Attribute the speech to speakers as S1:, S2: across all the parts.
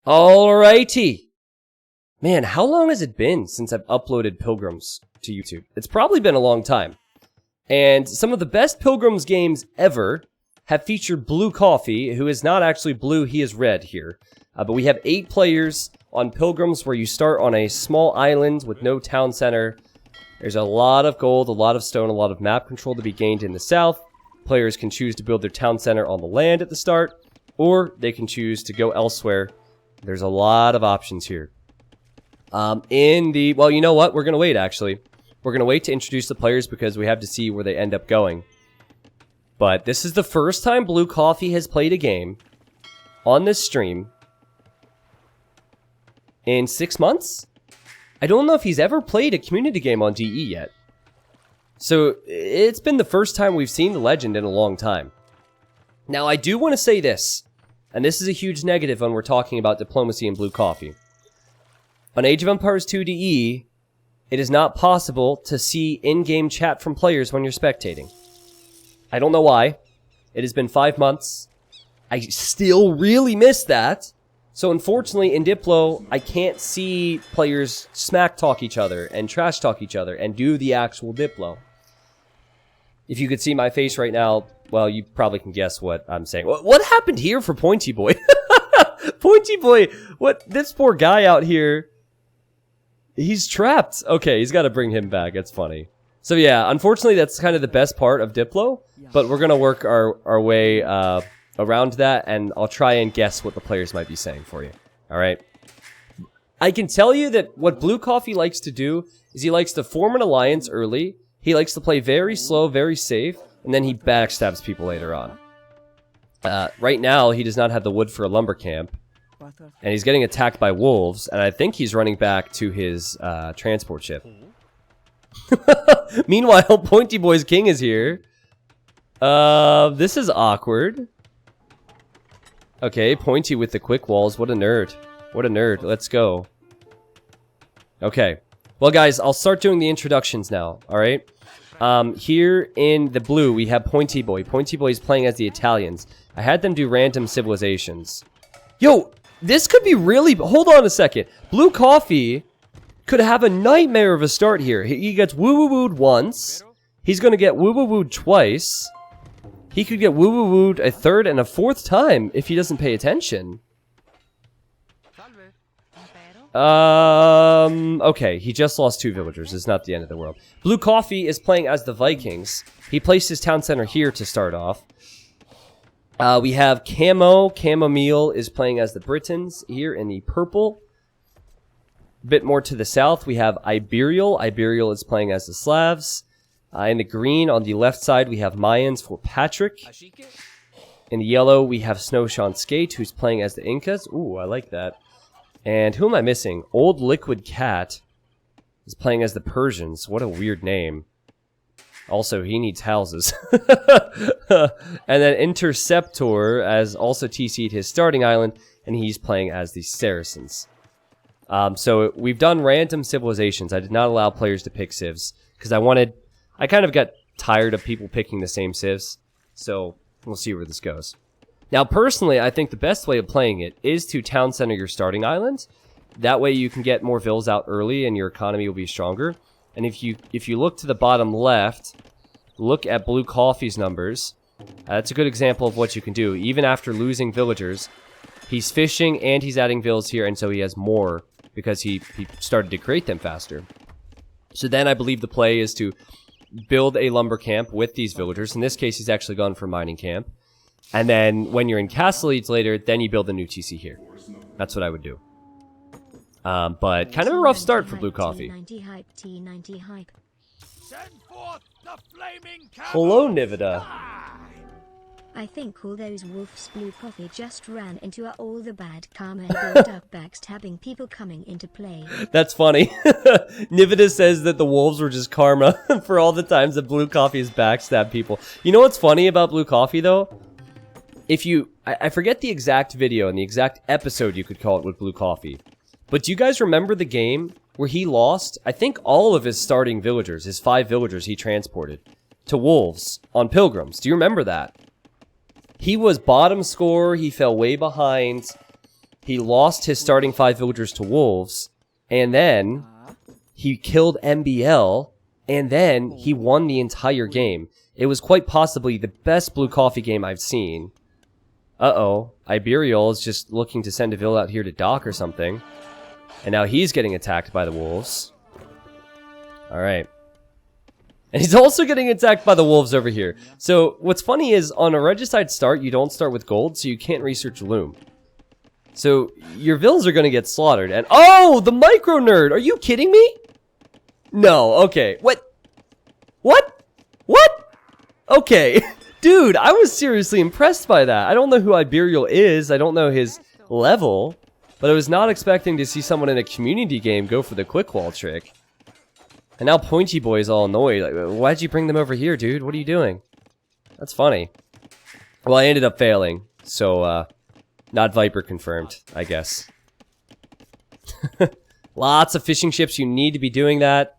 S1: Alrighty. Man, how long has it been since I've uploaded Pilgrims to YouTube? It's probably been a long time. And some of the best Pilgrims games ever have featured Blue Coffee, who is not actually blue, he is red here. But we have 8 players on Pilgrims where you start on a small island with no town center. There's a lot of gold, a lot of stone, a lot of map control to be gained in the south. Players can choose to build their town center on the land at the start, or they can choose to go elsewhere. There's a lot of options here. Well, you know what? We're going to wait, actually. We're going to wait to introduce the players because we have to see where they end up going. But this is the first time Blue Coffee has played a game on this stream in 6 months? I don't know if he's ever played a community game on DE yet. So, it's been the first time we've seen the legend in a long time. Now, I do want to say this, and this is a huge negative when we're talking about diplomacy in Blue Coffee. On Age of Empires 2 DE, it is not possible to see in-game chat from players when you're spectating. I don't know why. It has been 5 months. I still really miss that. So unfortunately, in Diplo, I can't see players smack talk each other and trash talk each other and do the actual Diplo. If you could see my face right now, well, you probably can guess what I'm saying. What happened here for Pointy Boy? Pointy Boy, what? This poor guy out here, he's trapped. Okay, he's got to bring him back. That's funny. So yeah, unfortunately, that's kind of the best part of Diplo, but we're going to work our way around that, and I'll try and guess what the players might be saying for you. All right? I can tell you that what Blue Coffee likes to do is he likes to form an alliance early. He likes to play very slow, very safe, and then he backstabs people later on. Right now, he does not have the wood for a lumber camp, and he's getting attacked by wolves, and I think he's running back to his transport ship. Meanwhile, Pointy Boy's king is here. This is awkward. Okay, Pointy with the quick walls. What a nerd. What a nerd. Let's go. Okay. Well, guys, I'll start doing the introductions now, alright? Here in the blue, we have Pointy Boy. Pointy Boy is playing as the Italians. I had them do random civilizations. Yo, this could be really... Hold on a second. Blue Coffee could have a nightmare of a start here. He gets woo-woo-wooed once. He's going to get woo-woo-wooed twice. He could get woo-woo-wooed a third and a fourth time if he doesn't pay attention. Okay, he just lost 2 villagers. It's not the end of the world. Blue Coffee is playing as the Vikings. He placed his town center here to start off. We have Chamomile is playing as the Britons here in the purple. A bit more to the south, we have Imperial. Imperial is playing as the Slavs. In the green, on the left side, we have Mayans for Patrick. In the yellow, we have Snowshawn Skate, who's playing as the Incas. Ooh, I like that. And who am I missing? Old Liquid Cat is playing as the Persians. What a weird name. Also, he needs houses. And then Interceptor has also TC'd his starting island, and he's playing as the Saracens. So we've done random civilizations. I did not allow players to pick civs, because I kind of got tired of people picking the same civs. So we'll see where this goes. Now, personally, I think the best way of playing it is to town center your starting island. That way you can get more vills out early and your economy will be stronger. And if you look to the bottom left, look at Blue Coffee's numbers. That's a good example of what you can do. Even after losing villagers, he's fishing and he's adding vills here, and so he has more because he started to create them faster. So then I believe the play is to build a lumber camp with these villagers. In this case, he's actually gone for a mining camp. And then when you're in Castle Leads later, then you build a new TC here. That's what I would do. But kind of a rough start for Blue Coffee. Hello, Nivida.
S2: I think all those wolves Blue Coffee just ran into are all the bad karma built up backstabbing people coming into play.
S1: That's funny. Nivida says that the wolves were just karma for all the times that Blue Coffee has backstabbed people. You know what's funny about Blue Coffee, though? I forget the exact video and the exact episode you could call it with Blue Coffee. But do you guys remember the game where he lost, I think, all of his starting villagers, his 5 villagers he transported, to wolves on Pilgrims? Do you remember that? He was bottom score, he fell way behind, he lost his starting 5 villagers to wolves, and then he killed MBL, and then he won the entire game. It was quite possibly the best blue coffee game I've seen. Uh-oh, Imperial is just looking to send a vill out here to dock or something. And now he's getting attacked by the wolves. Alright. And he's also getting attacked by the wolves over here. So, what's funny is, on a Regicide start, you don't start with gold, so you can't research Loom. So, your vills are gonna get slaughtered. And, oh! The micro nerd! Are you kidding me? No, okay. What? What? What? Okay. Dude, I was seriously impressed by that. I don't know who Imperial is. I don't know his level. But I was not expecting to see someone in a community game go for the quick wall trick. And now Pointy Boy's all annoyed. Like, why'd you bring them over here, dude? What are you doing? That's funny. Well, I ended up failing. So, not Viper confirmed, I guess. Lots of fishing ships. You need to be doing that.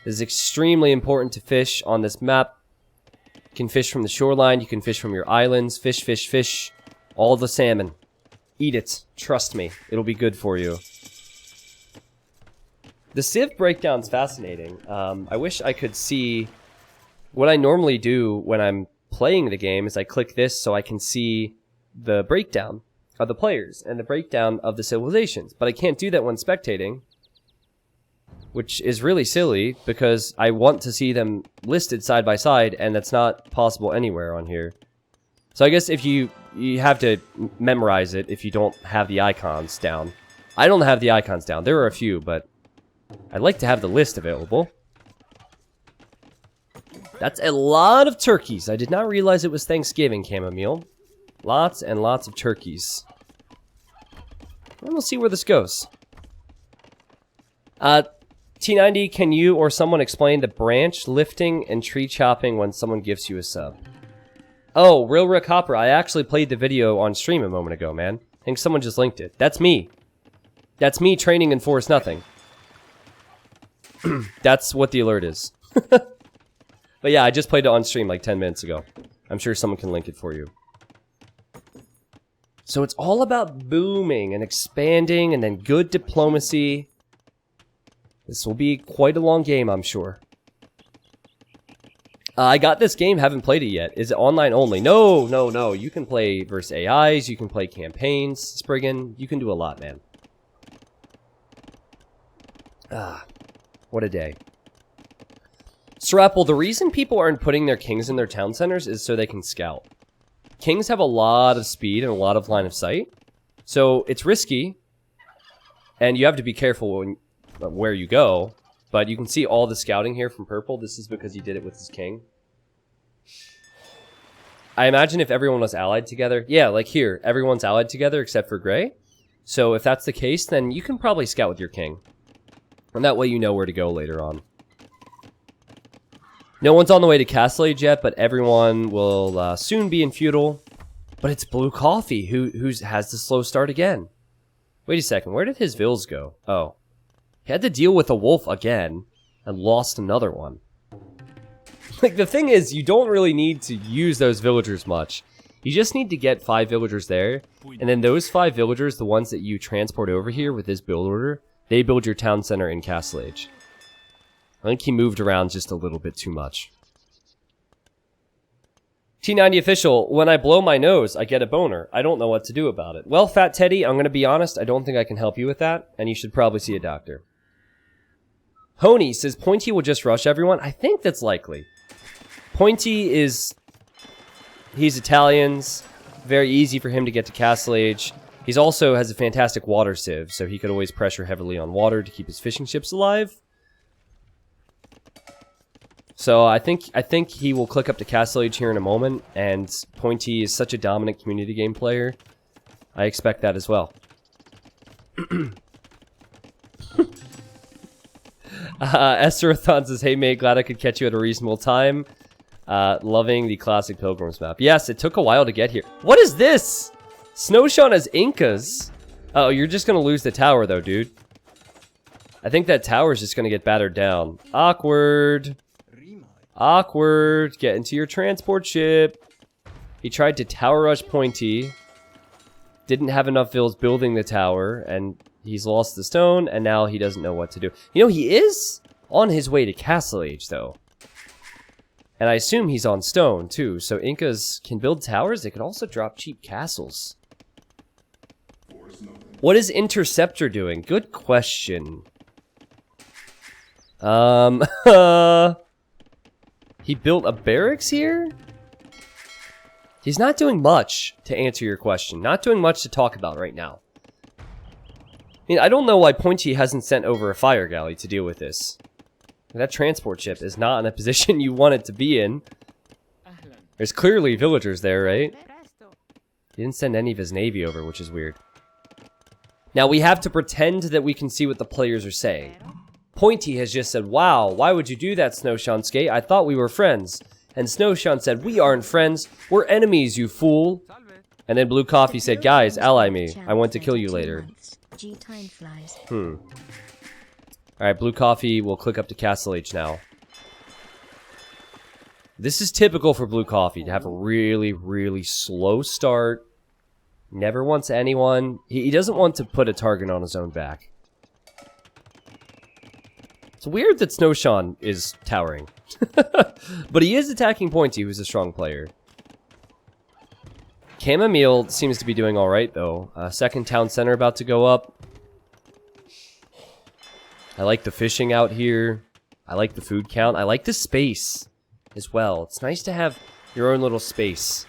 S1: It is extremely important to fish on this map. You can fish from the shoreline. You can fish from your islands. Fish, fish, fish. All the salmon. Eat it. Trust me. It'll be good for you. The Civ breakdown's fascinating. I wish I could see... What I normally do when I'm playing the game is I click this so I can see the breakdown of the players and the breakdown of the civilizations. But I can't do that when spectating. Which is really silly, because I want to see them listed side by side, and that's not possible anywhere on here. So I guess if you have to memorize it if you don't have the icons down. I don't have the icons down. There are a few, but I'd like to have the list available. That's a lot of turkeys. I did not realize it was Thanksgiving, Chamomile. Lots and lots of turkeys. And we'll see where this goes. T90, can you or someone explain the branch lifting and tree chopping when someone gives you a sub? Oh, Real Rick Hopper, I actually played the video on stream a moment ago, man. I think someone just linked it. That's me. That's me training in Forest Nothing. That's what the alert is. But yeah, I just played it on stream like 10 minutes ago. I'm sure someone can link it for you. So it's all about booming and expanding and then good diplomacy. This will be quite a long game, I'm sure. I got this game, haven't played it yet. Is it online only? No, no, no. You can play versus AIs, you can play campaigns, Spriggan. You can do a lot, man. Ah, what a day. Strapple, the reason people aren't putting their kings in their town centers is so they can scout. Kings have a lot of speed and a lot of line of sight. So it's risky. And you have to be careful when, where you go. But you can see all the scouting here from purple. This is because he did it with his king. I imagine if everyone was allied together. Yeah, like here. Everyone's allied together except for gray. So if that's the case, then you can probably scout with your king. And that way you know where to go later on. No one's on the way to Castle Age yet, but everyone will soon be in Feudal. But it's Blue Coffee who has the slow start again. Wait a second, where did his vills go? Oh. He had to deal with a wolf again and lost another one. Like, the thing is, you don't really need to use those villagers much. You just need to get 5 villagers there, and then those 5 villagers, the ones that you transport over here with this build order, they build your town center in Castle Age. I think he moved around just a little bit too much. T90 official, when I blow my nose, I get a boner. I don't know what to do about it. Well, Fat Teddy, I'm going to be honest, I don't think I can help you with that, and you should probably see a doctor. Honey says Pointy will just rush everyone. I think that's likely. Pointy is... He's Italians. Very easy for him to get to Castle Age. He's also has a fantastic water sieve, so he could always pressure heavily on water to keep his fishing ships alive. So I think he will click up to Castle Age here in a moment, and Pointy is such a dominant community game player. I expect that as well. Esterathon says, hey mate, glad I could catch you at a reasonable time. Loving the classic Pilgrims map. Yes, it took a while to get here. What is this? Snowshawn as Incas? Oh, you're just gonna lose the tower though, dude. I think that tower is just gonna get battered down. Awkward. Awkward. Get into your transport ship. He tried to tower rush Pointy. didn't have enough vills building the tower, and he's lost the stone, and now he doesn't know what to do. You know, he is on his way to Castle Age, though. And I assume he's on stone, too. So Incas can build towers. They can also drop cheap castles. What is Interceptor doing? Good question. He built a barracks here? He's not doing much, to answer your question. Not doing much to talk about right now. I mean, I don't know why Pointy hasn't sent over a fire galley to deal with this. That transport ship is not in a position you want it to be in. There's clearly villagers there, right? He didn't send any of his navy over, which is weird. Now, we have to pretend that we can see what the players are saying. Pointy has just said, wow, why would you do that, Snowshansuke? I thought we were friends. And Snowshan said, we aren't friends. We're enemies, you fool. And then Blue Coffee said, guys, ally me. I want to kill you later. Alright, Blue Coffee will click up to Castle H now. This is typical for Blue Coffee, to have a really, really slow start. Never wants anyone. He doesn't want to put a target on his own back. It's weird that Snowshan is towering. But he is attacking Pointy, who's a strong player. Chamomile seems to be doing alright, though. Second town center about to go up. I like the fishing out here. I like the food count. I like the space as well. It's nice to have your own little space.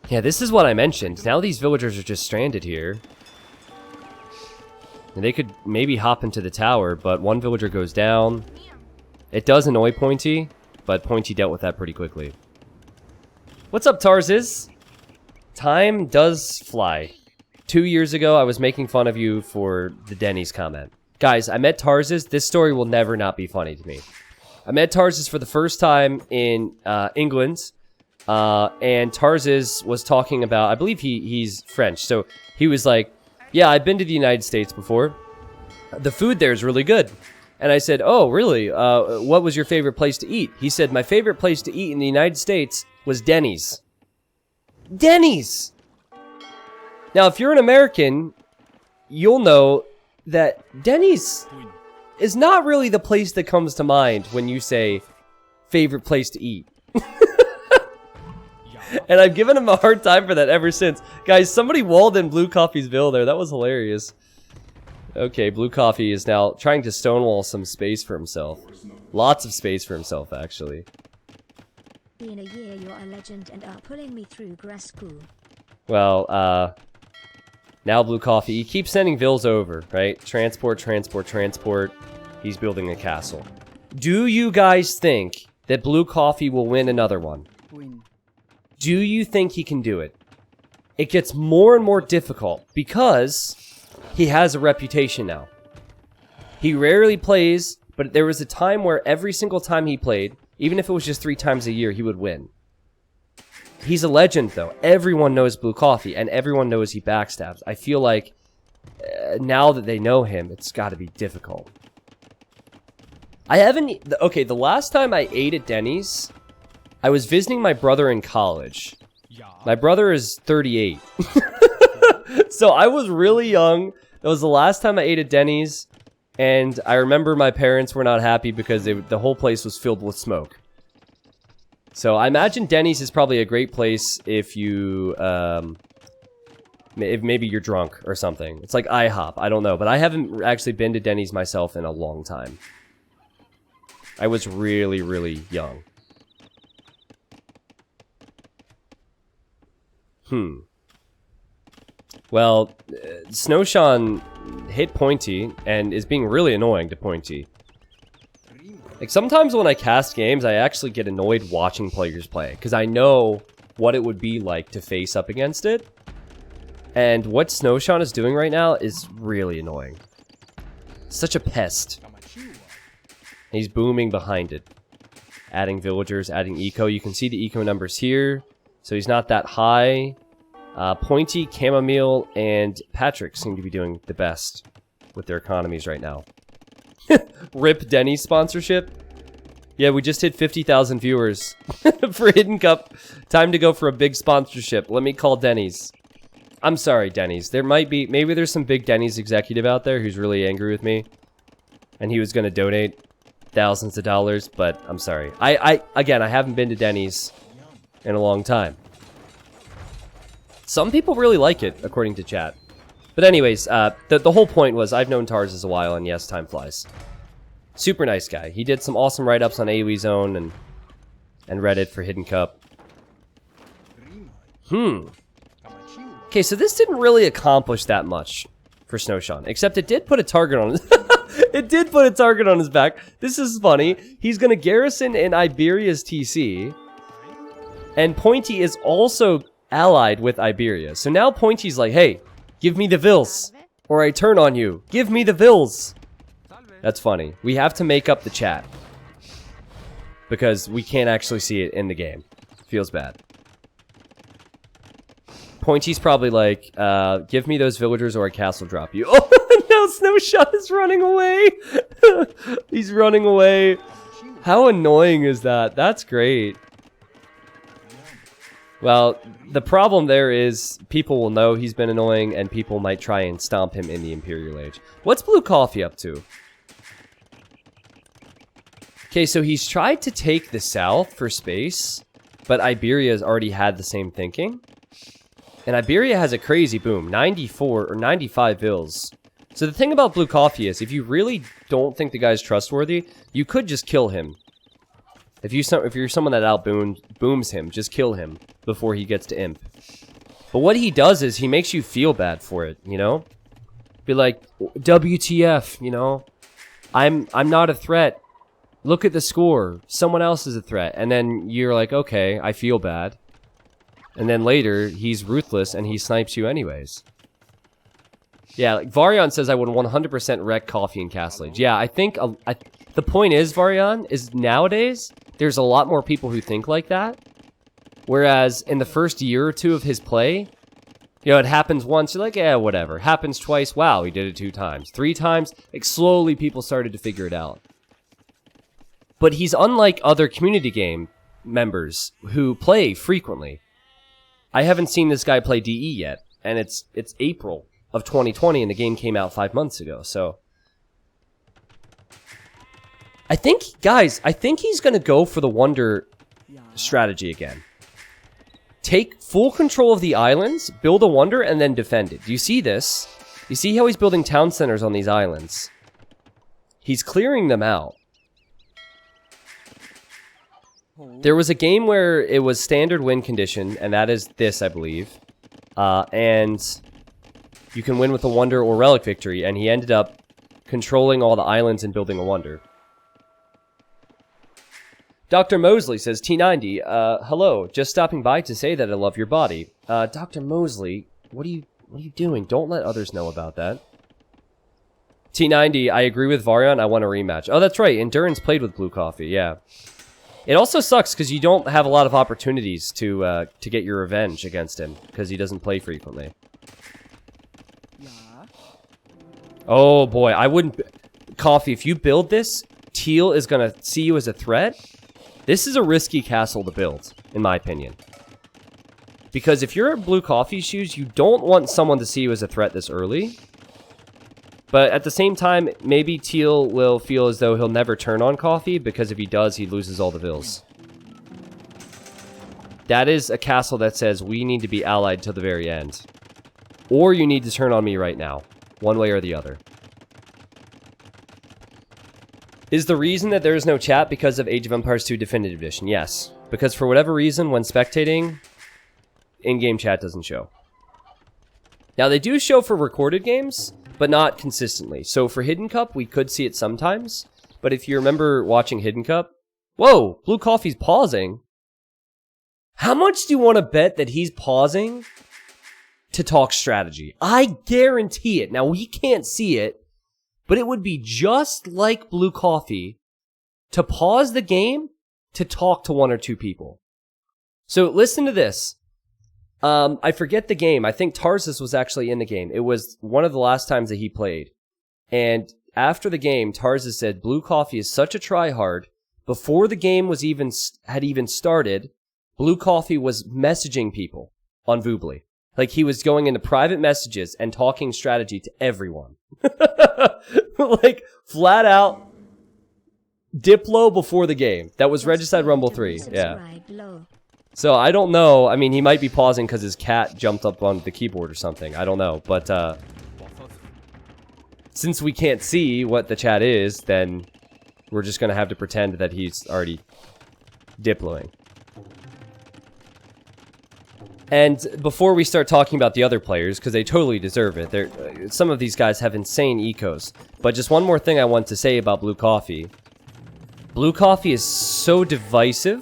S1: Yeah, this is what I mentioned. Now these villagers are just stranded here. And they could maybe hop into the tower, but one villager goes down. It does annoy Pointy, but Pointy dealt with that pretty quickly. What's up, Tarzes? Time does fly. 2 years ago, I was making fun of you for the Denny's comment. Guys, I met Tarzes. This story will never not be funny to me. I met Tarzes for the first time in England. And Tarzes was talking about, I believe he's French. So he was like, yeah, I've been to the United States before. The food there is really good. And I said, oh, really? What was your favorite place to eat? He said, my favorite place to eat in the United States was Denny's. Denny's! Now, if you're an American, you'll know that Denny's is not really the place that comes to mind when you say favorite place to eat. And I've given him a hard time for that ever since. Guys, somebody walled in Blue Coffee's bill there. That was hilarious. Okay, Blue Coffee is now trying to stonewall some space for himself. Lots of space for himself, actually.
S2: In a year, you're a legend and are pulling me through grass school.
S1: Well, now Blue Coffee, he keeps sending vills over, right? Transport, transport, transport. He's building a castle. Do you guys think that Blue Coffee will win another one? Do you think he can do it? It gets more and more difficult because he has a reputation now. He rarely plays, but there was a time where every single time he played, even if it was just 3 times a year, he would win. He's a legend, though. Everyone knows Blue Coffee, and everyone knows he backstabs. I feel like now that they know him, it's got to be difficult. I haven't... Okay, the last time I ate at Denny's, I was visiting my brother in college. My brother is 38. So I was really young. That was the last time I ate at Denny's. And I remember my parents were not happy because the whole place was filled with smoke. So I imagine Denny's is probably a great place if you... if maybe you're drunk or something. It's like IHOP. I don't know. But I haven't actually been to Denny's myself in a long time. I was really, really young. Well, Snowshan hit Pointy and is being really annoying to Pointy. Like, sometimes when I cast games, I actually get annoyed watching players play, because I know what it would be like to face up against it. And what Snowshan is doing right now is really annoying. Such a pest. He's booming behind it. Adding villagers, adding eco. You can see the eco numbers here. So he's not that high. Pointy, Chamomile, and Patrick seem to be doing the best with their economies right now. RIP Denny's sponsorship. Yeah, we just hit 50,000 viewers for Hidden Cup. Time to go for a big sponsorship. Let me call Denny's. I'm sorry, Denny's. There might be, maybe there's some big Denny's executive out there who's really angry with me, and he was going to donate thousands of dollars, but I'm sorry. Again, I haven't been to Denny's in a long time. Some people really like it, according to chat. But anyways, the whole point was I've known Tarz a while, and yes, time flies. Super nice guy. He did some awesome write-ups on AoE Zone and Reddit for Hidden Cup. Okay, so this didn't really accomplish that much for Snowshawn, except it did put a target on his it did put a target on his back. This is funny. He's gonna garrison in Iberia's TC, and Pointy is also allied with Iberia. So now Pointy's like, hey, give me the Vils, or I turn on you. Give me the Vils. That's funny. We have to make up the chat, because we can't actually see it in the game. Feels bad. Pointy's probably like, give me those villagers or I castle drop you. Oh, no, Snowshot is running away. He's running away. How annoying is that? That's great. Well, the problem there is people will know he's been annoying and people might try and stomp him in the Imperial Age. What's Blue Coffee up to? Okay, so he's tried to take the south for space, but Iberia's already had the same thinking. And Iberia has a crazy boom, 94 or 95 Vils. So the thing about Blue Coffee is, if you really don't think the guy's trustworthy, you could just kill him. If you're someone that outbooms him, just kill him before he gets to Imp. But what he does is he makes you feel bad for it, you know? Be like, WTF, you know? I'm not a threat. Look at the score. Someone else is a threat. And then you're like, okay, I feel bad. And then later, he's ruthless and he snipes you anyways. Yeah, like Varian says I would 100% wreck Coffee and Castle Age. Yeah, I think the point is, Varian, is nowadays, there's a lot more people who think like that. Whereas in the first year or two of his play, you know, it happens once, you're like, yeah, whatever. Happens twice, wow, he did it 2 times. 3 times, like slowly people started to figure it out. But he's unlike other community game members who play frequently. I haven't seen this guy play DE yet, and it's April of 2020 and the game came out 5 months ago, so I think, guys, he's gonna go for the Wonder strategy again. Take full control of the islands, build a Wonder, and then defend it. Do you see this? You see how he's building town centers on these islands? He's clearing them out. There was a game where it was standard win condition, and that is this, I believe. And you can win with a Wonder or Relic victory, and he ended up controlling all the islands and building a Wonder. Dr. Mosley says, T90, hello, just stopping by to say that I love your body. Dr. Mosley, what are you doing? Don't let others know about that. T90, I agree with Varian, I want a rematch. Oh, that's right, Endurance played with Blue Coffee, yeah. It also sucks because you don't have a lot of opportunities to get your revenge against him because he doesn't play frequently. Oh boy, I wouldn't... Coffee, if you build this, Teal is going to see you as a threat. This is a risky castle to build, in my opinion. Because if you're in Blue Coffee's shoes, you don't want someone to see you as a threat this early. But at the same time, maybe Teal will feel as though he'll never turn on Coffee, because if he does, he loses all the Vils. That is a castle that says, we need to be allied till the very end. Or you need to turn on me right now. One way or the other. Is the reason that there is no chat because of Age of Empires 2 Definitive Edition? Yes. Because for whatever reason, when spectating, in-game chat doesn't show. Now, they do show for recorded games, but not consistently. So for Hidden Cup, we could see it sometimes. But if you remember watching Hidden Cup... Whoa! Blue Coffee's pausing. How much do you want to bet that he's pausing to talk strategy? I guarantee it. Now, we can't see it, but it would be just like Blue Coffee to pause the game to talk to 1 or 2 people. So listen to this. I forget the game. I think Tarzus was actually in the game. It was one of the last times that he played. And after the game, Tarzus said, Blue Coffee is such a tryhard. Before the game was had even started, Blue Coffee was messaging people on Voobly. Like he was going into private messages and talking strategy to everyone. Like flat out Diplo before the game. That was Regicide Rumble 3. Yeah. So I don't know. I mean, he might be pausing because his cat jumped up on the keyboard or something. I don't know. But since we can't see what the chat is, then we're just going to have to pretend that he's already Diploing. And before we start talking about the other players, because they totally deserve it, some of these guys have insane ecos. But just one more thing I want to say about Blue Coffee. Blue Coffee is so divisive.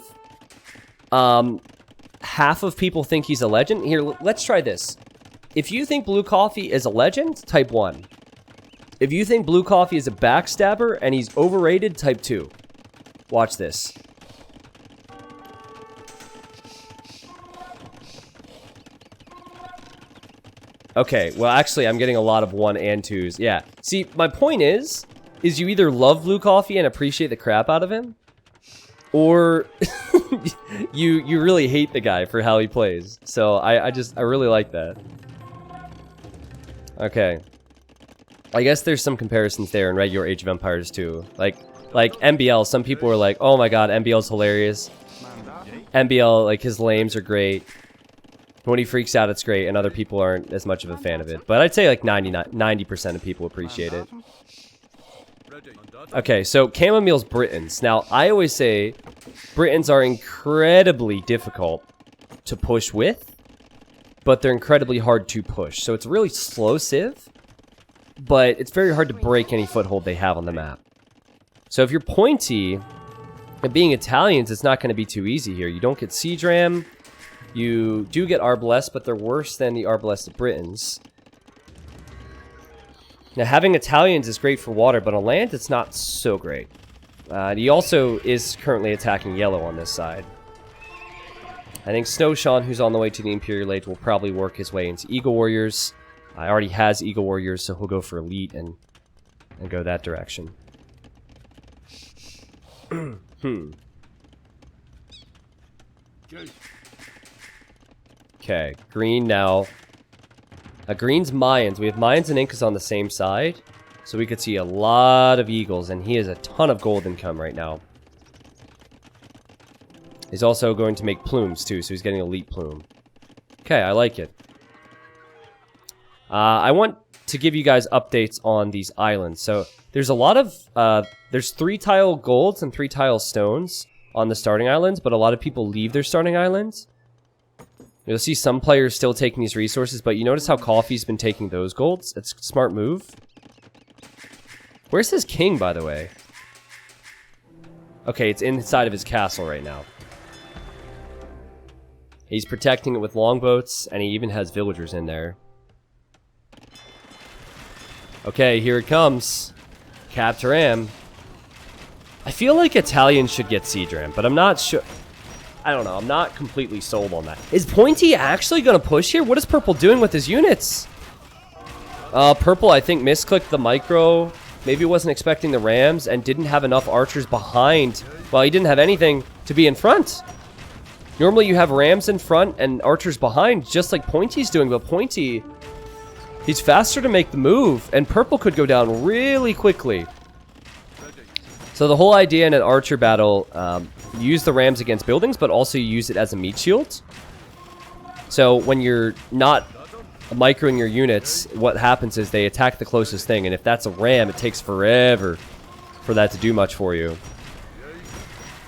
S1: Half of people think he's a legend. Here, let's try this. If you think Blue Coffee is a legend, type 1. If you think Blue Coffee is a backstabber and he's overrated, type 2. Watch this. Okay, well actually I'm getting a lot of 1 and 2s. Yeah. See, my point is you either love Blue Coffee and appreciate the crap out of him, or you really hate the guy for how he plays. So I really like that. Okay. I guess there's some comparisons there in regular Age of Empires too. Like MBL, some people were like, oh my god, MBL's hilarious. MBL, like his lames are great. When he freaks out, it's great, and other people aren't as much of a fan of it. But I'd say like 90% of people appreciate it. Okay, so Chamomile's Britons. Now, I always say Britons are incredibly difficult to push with, but they're incredibly hard to push. So it's a really slow civ, but it's very hard to break any foothold they have on the map. So if you're pointy, and being Italians, it's not going to be too easy here. You don't get Siege Ram. You do get Arbalest, but they're worse than the Arbalest Britons. Now, having Italians is great for water, but on land, it's not so great. He also is currently attacking yellow on this side. I think Snowshawn, who's on the way to the Imperial Age, will probably work his way into Eagle Warriors. I already has Eagle Warriors, so he'll go for Elite and go that direction. Okay, green now. Green's Mayans. We have Mayans and Incas on the same side. So we could see a lot of Eagles, and he has a ton of gold income right now. He's also going to make plumes too, so he's getting Elite Plume. Okay, I like it. I want to give you guys updates on these islands. So there's a lot of, there's 3 tile golds and 3 tile stones on the starting islands, but a lot of people leave their starting islands. You'll see some players still taking these resources, but you notice how Coffee's been taking those golds? It's a smart move. Where's his king, by the way? Okay, it's inside of his castle right now. He's protecting it with longboats, and he even has villagers in there. Okay, here it comes. Capture Ram. I feel like Italians should get Siege Ram, but I'm not sure. I don't know. I'm not completely sold on that. Is Pointy actually going to push here? What is Purple doing with his units? Purple, I think, misclicked the micro. Maybe wasn't expecting the Rams and didn't have enough archers behind. Well, he didn't have anything to be in front. Normally you have Rams in front and archers behind, just like Pointy's doing. But Pointy, he's faster to make the move, and Purple could go down really quickly. So the whole idea in an archer battle, you use the Rams against buildings, but also you use it as a meat shield. So when you're not microing your units, what happens is they attack the closest thing, and if that's a Ram, it takes forever for that to do much for you.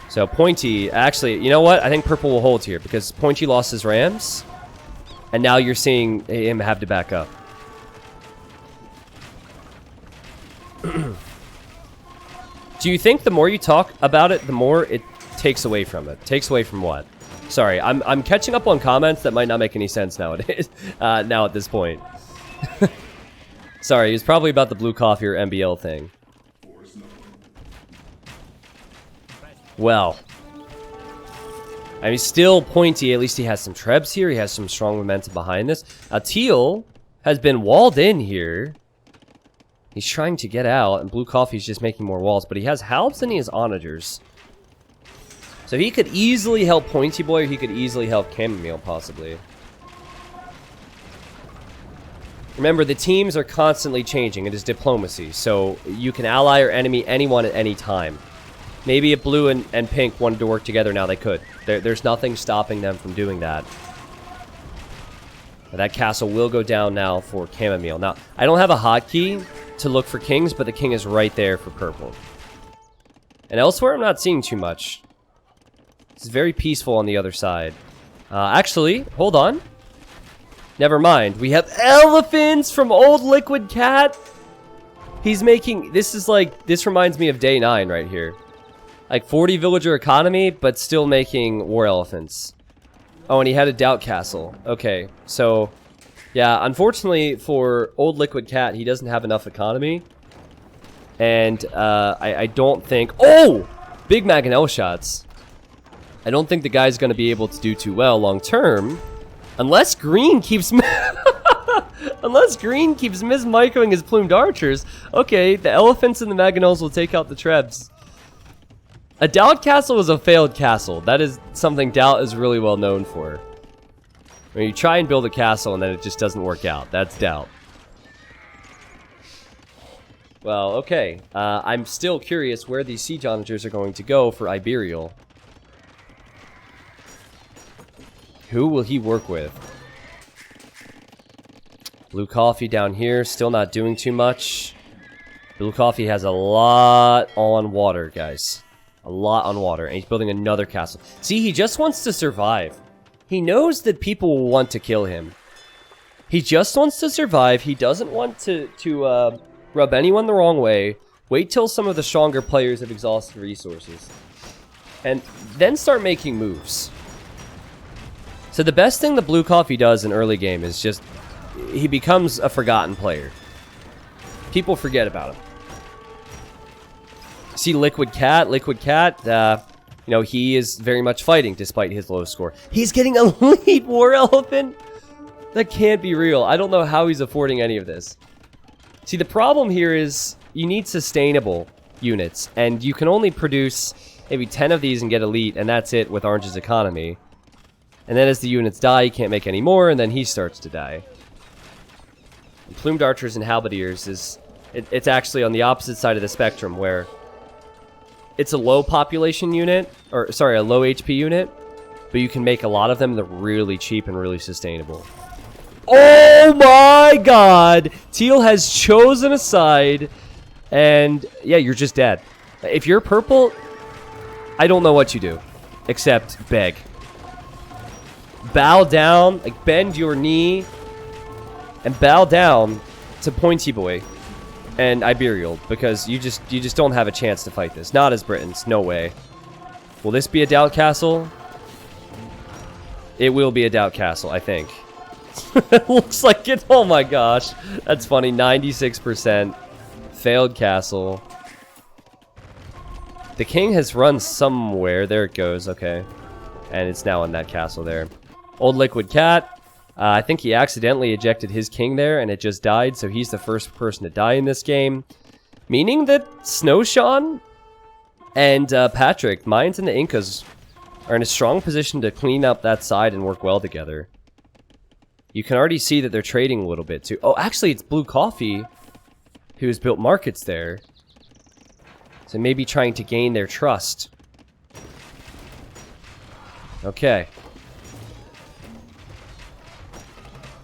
S1: So Pointy, actually, you know what? I think Purple will hold here, because Pointy lost his Rams, and now you're seeing him have to back up. Do you think the more you talk about it, the more it takes away from it? Takes away from what? Sorry, I'm catching up on comments that might not make any sense nowadays. Now at this point. Sorry, it was probably about the Blue Coffee or MBL thing. Well, I mean, still Pointy. At least he has some trebs here. He has some strong momentum behind this. Teal has been walled in here. He's trying to get out, and Blue Coffee's just making more walls. But he has Halbs and he has Onagers. So he could easily help Pointy Boy, or he could easily help Chamomile, possibly. Remember, the teams are constantly changing. It is diplomacy, so you can ally or enemy anyone at any time. Maybe if blue and pink wanted to work together now, they could. There's nothing stopping them from doing that. But that castle will go down now for chamomile. Now, I don't have a hotkey to look for kings, but the king is right there for purple. And elsewhere, I'm not seeing too much. It's very peaceful on the other side. Actually, hold on. Never mind. We have elephants from Old Liquid Cat. He's making... This reminds me of Day 9 right here. Like 40 villager economy, but still making war elephants. Oh, and he had a doubt castle. Okay, so... Yeah, unfortunately for Old Liquid Cat, he doesn't have enough economy. And I don't think... Oh! Big Mangonel shots. I don't think the guy's going to be able to do too well long term. Unless green keeps... Unless green keeps mismicroing his plumed archers. Okay, the elephants and the Mangonels will take out the trebs. A doubt castle is a failed castle. That is something doubt is really well known for. When you try and build a castle and then it just doesn't work out. That's doubt. Well, okay. I'm still curious where these siege onagers are going to go for Imperial. Who will he work with? Blue Coffee down here, still not doing too much. Blue Coffee has a lot on water, guys. A lot on water, and he's building another castle. See, he just wants to survive. He knows that people will want to kill him. He just wants to survive. He doesn't want to rub anyone the wrong way. Wait till some of the stronger players have exhausted resources. And then start making moves. So the best thing the Blue Coffee does in early game is just... he becomes a forgotten player. People forget about him. See Liquid Cat? Liquid Cat, you know, he is very much fighting despite his low score. He's getting a Elite War Elephant? That can't be real. I don't know how he's affording any of this. See, the problem here is you need sustainable units, and you can only produce maybe 10 of these and get Elite, and that's it with Orange's economy. And then as the units die, you can't make any more, and then he starts to die. And Plumed Archers and Halberdiers is... it's actually on the opposite side of the spectrum, where... it's a low population unit, or sorry, a low HP unit, but you can make a lot of them. They're really cheap and really sustainable. Oh my god! Teal has chosen a side, and yeah, you're just dead. If you're purple, I don't know what you do, except beg. Bow down, like bend your knee, and bow down to Pointy Boy and Imperial, because you just don't have a chance to fight this. Not as Britons, no way. Will this be a doubt castle? It will be a doubt castle, I think. It looks like it. Oh my gosh, that's funny. 96% failed castle. The king has run somewhere. There it goes. Okay, and it's now in that castle there. Old Liquid Cat. I think he accidentally ejected his king there, and it just died, so he's the first person to die in this game. Meaning that Snowshawn and Patrick, Mayans and the Incas, are in a strong position to clean up that side and work well together. You can already see that they're trading a little bit, too. Oh, actually, it's Blue Coffee who's built markets there. So maybe trying to gain their trust. Okay.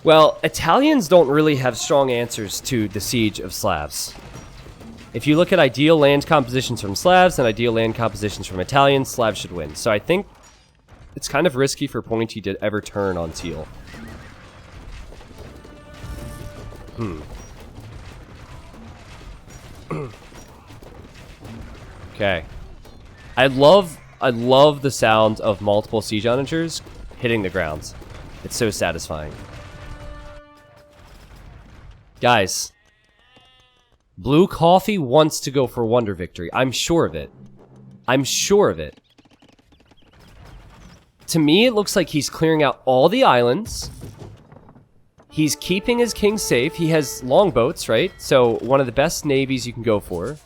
S1: Well, Italians don't really have strong answers to the Siege of Slavs. If you look at ideal land compositions from Slavs and ideal land compositions from Italians, Slavs should win. So I think it's kind of risky for Pointy to ever turn on Teal. Okay. I love the sound of multiple siege onagers hitting the ground. It's so satisfying. Guys, Blue Coffee wants to go for Wonder Victory. I'm sure of it. I'm sure of it. To me, it looks like he's clearing out all the islands. He's keeping his king safe. He has longboats, right? So one of the best navies you can go for.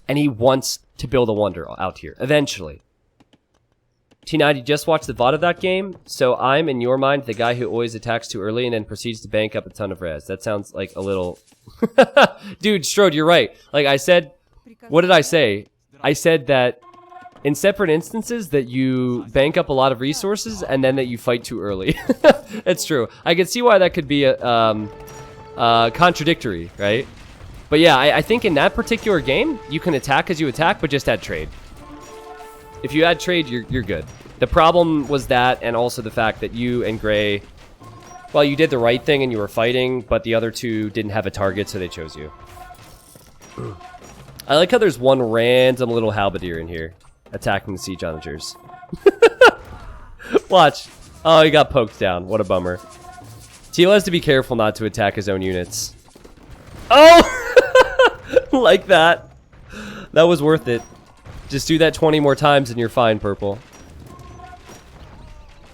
S1: And he wants to build a wonder out here, eventually. T90 just watched the VOD of that game, so I'm, in your mind, the guy who always attacks too early and then proceeds to bank up a ton of res. That sounds like a little... Dude, Strode, you're right. Like I said... What did I say? I said that in separate instances that you bank up a lot of resources and then that you fight too early. It's true. I can see why that could be contradictory, right? But yeah, I think in that particular game, you can attack as you attack, but just add trade. If you add trade, you're good. The problem was that, and also the fact that you and Gray, well, you did the right thing and you were fighting, but the other two didn't have a target, so they chose you. I like how there's one random little halberdier in here, attacking the siege onagers. Watch. Oh, he got poked down. What a bummer. Teal has to be careful not to attack his own units. Oh! Like that. That was worth it. Just do that 20 more times and you're fine, Purple.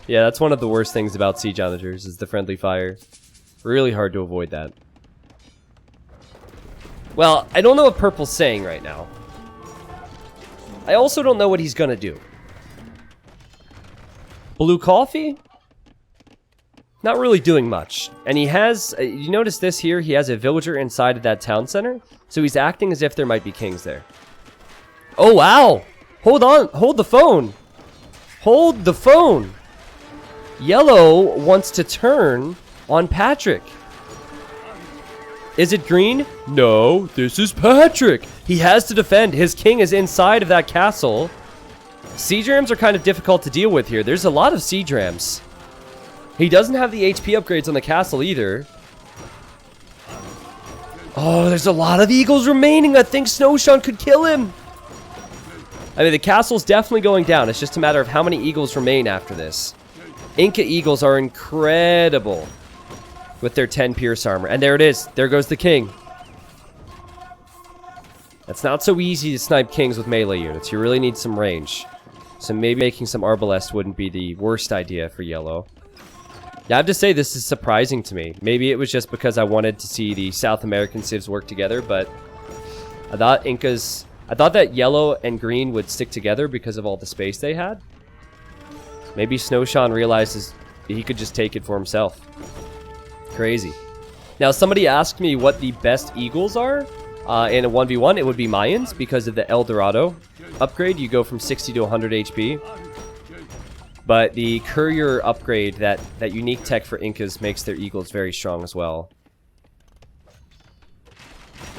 S1: Yeah, that's one of the worst things about siege onagers, is the friendly fire. Really hard to avoid that. Well, I don't know what Purple's saying right now. I also don't know what he's gonna do. Blue Coffee? Not really doing much. And he has, you notice this here, he has a villager inside of that town center. So he's acting as if there might be kings there. Oh, wow! Hold on, hold the phone! Hold the phone! Yellow wants to turn on Patrick. Is it green? No, this is Patrick. He has to defend. His king is inside of that castle. Siege rams are kind of difficult to deal with here. There's a lot of siege rams. He doesn't have the HP upgrades on the castle either. Oh, there's a lot of eagles remaining. I think Snowshawn could kill him. I mean, the castle's definitely going down. It's just a matter of how many eagles remain after this. Inca eagles are incredible with their 10 pierce armor. And there it is. There goes the king. It's not so easy to snipe kings with melee units. You really need some range. So maybe making some arbalest wouldn't be the worst idea for yellow. Yeah, I have to say this is surprising to me. Maybe it was just because I wanted to see the South American civs work together, but I thought that yellow and green would stick together because of all the space they had. Maybe Snowshawn realizes he could just take it for himself. Crazy. Now, somebody asked me what the best eagles are in a 1v1. It would be Mayans because of the El Dorado upgrade. You go from 60 to 100 HP. But the courier upgrade, that unique tech for Incas, makes their eagles very strong as well.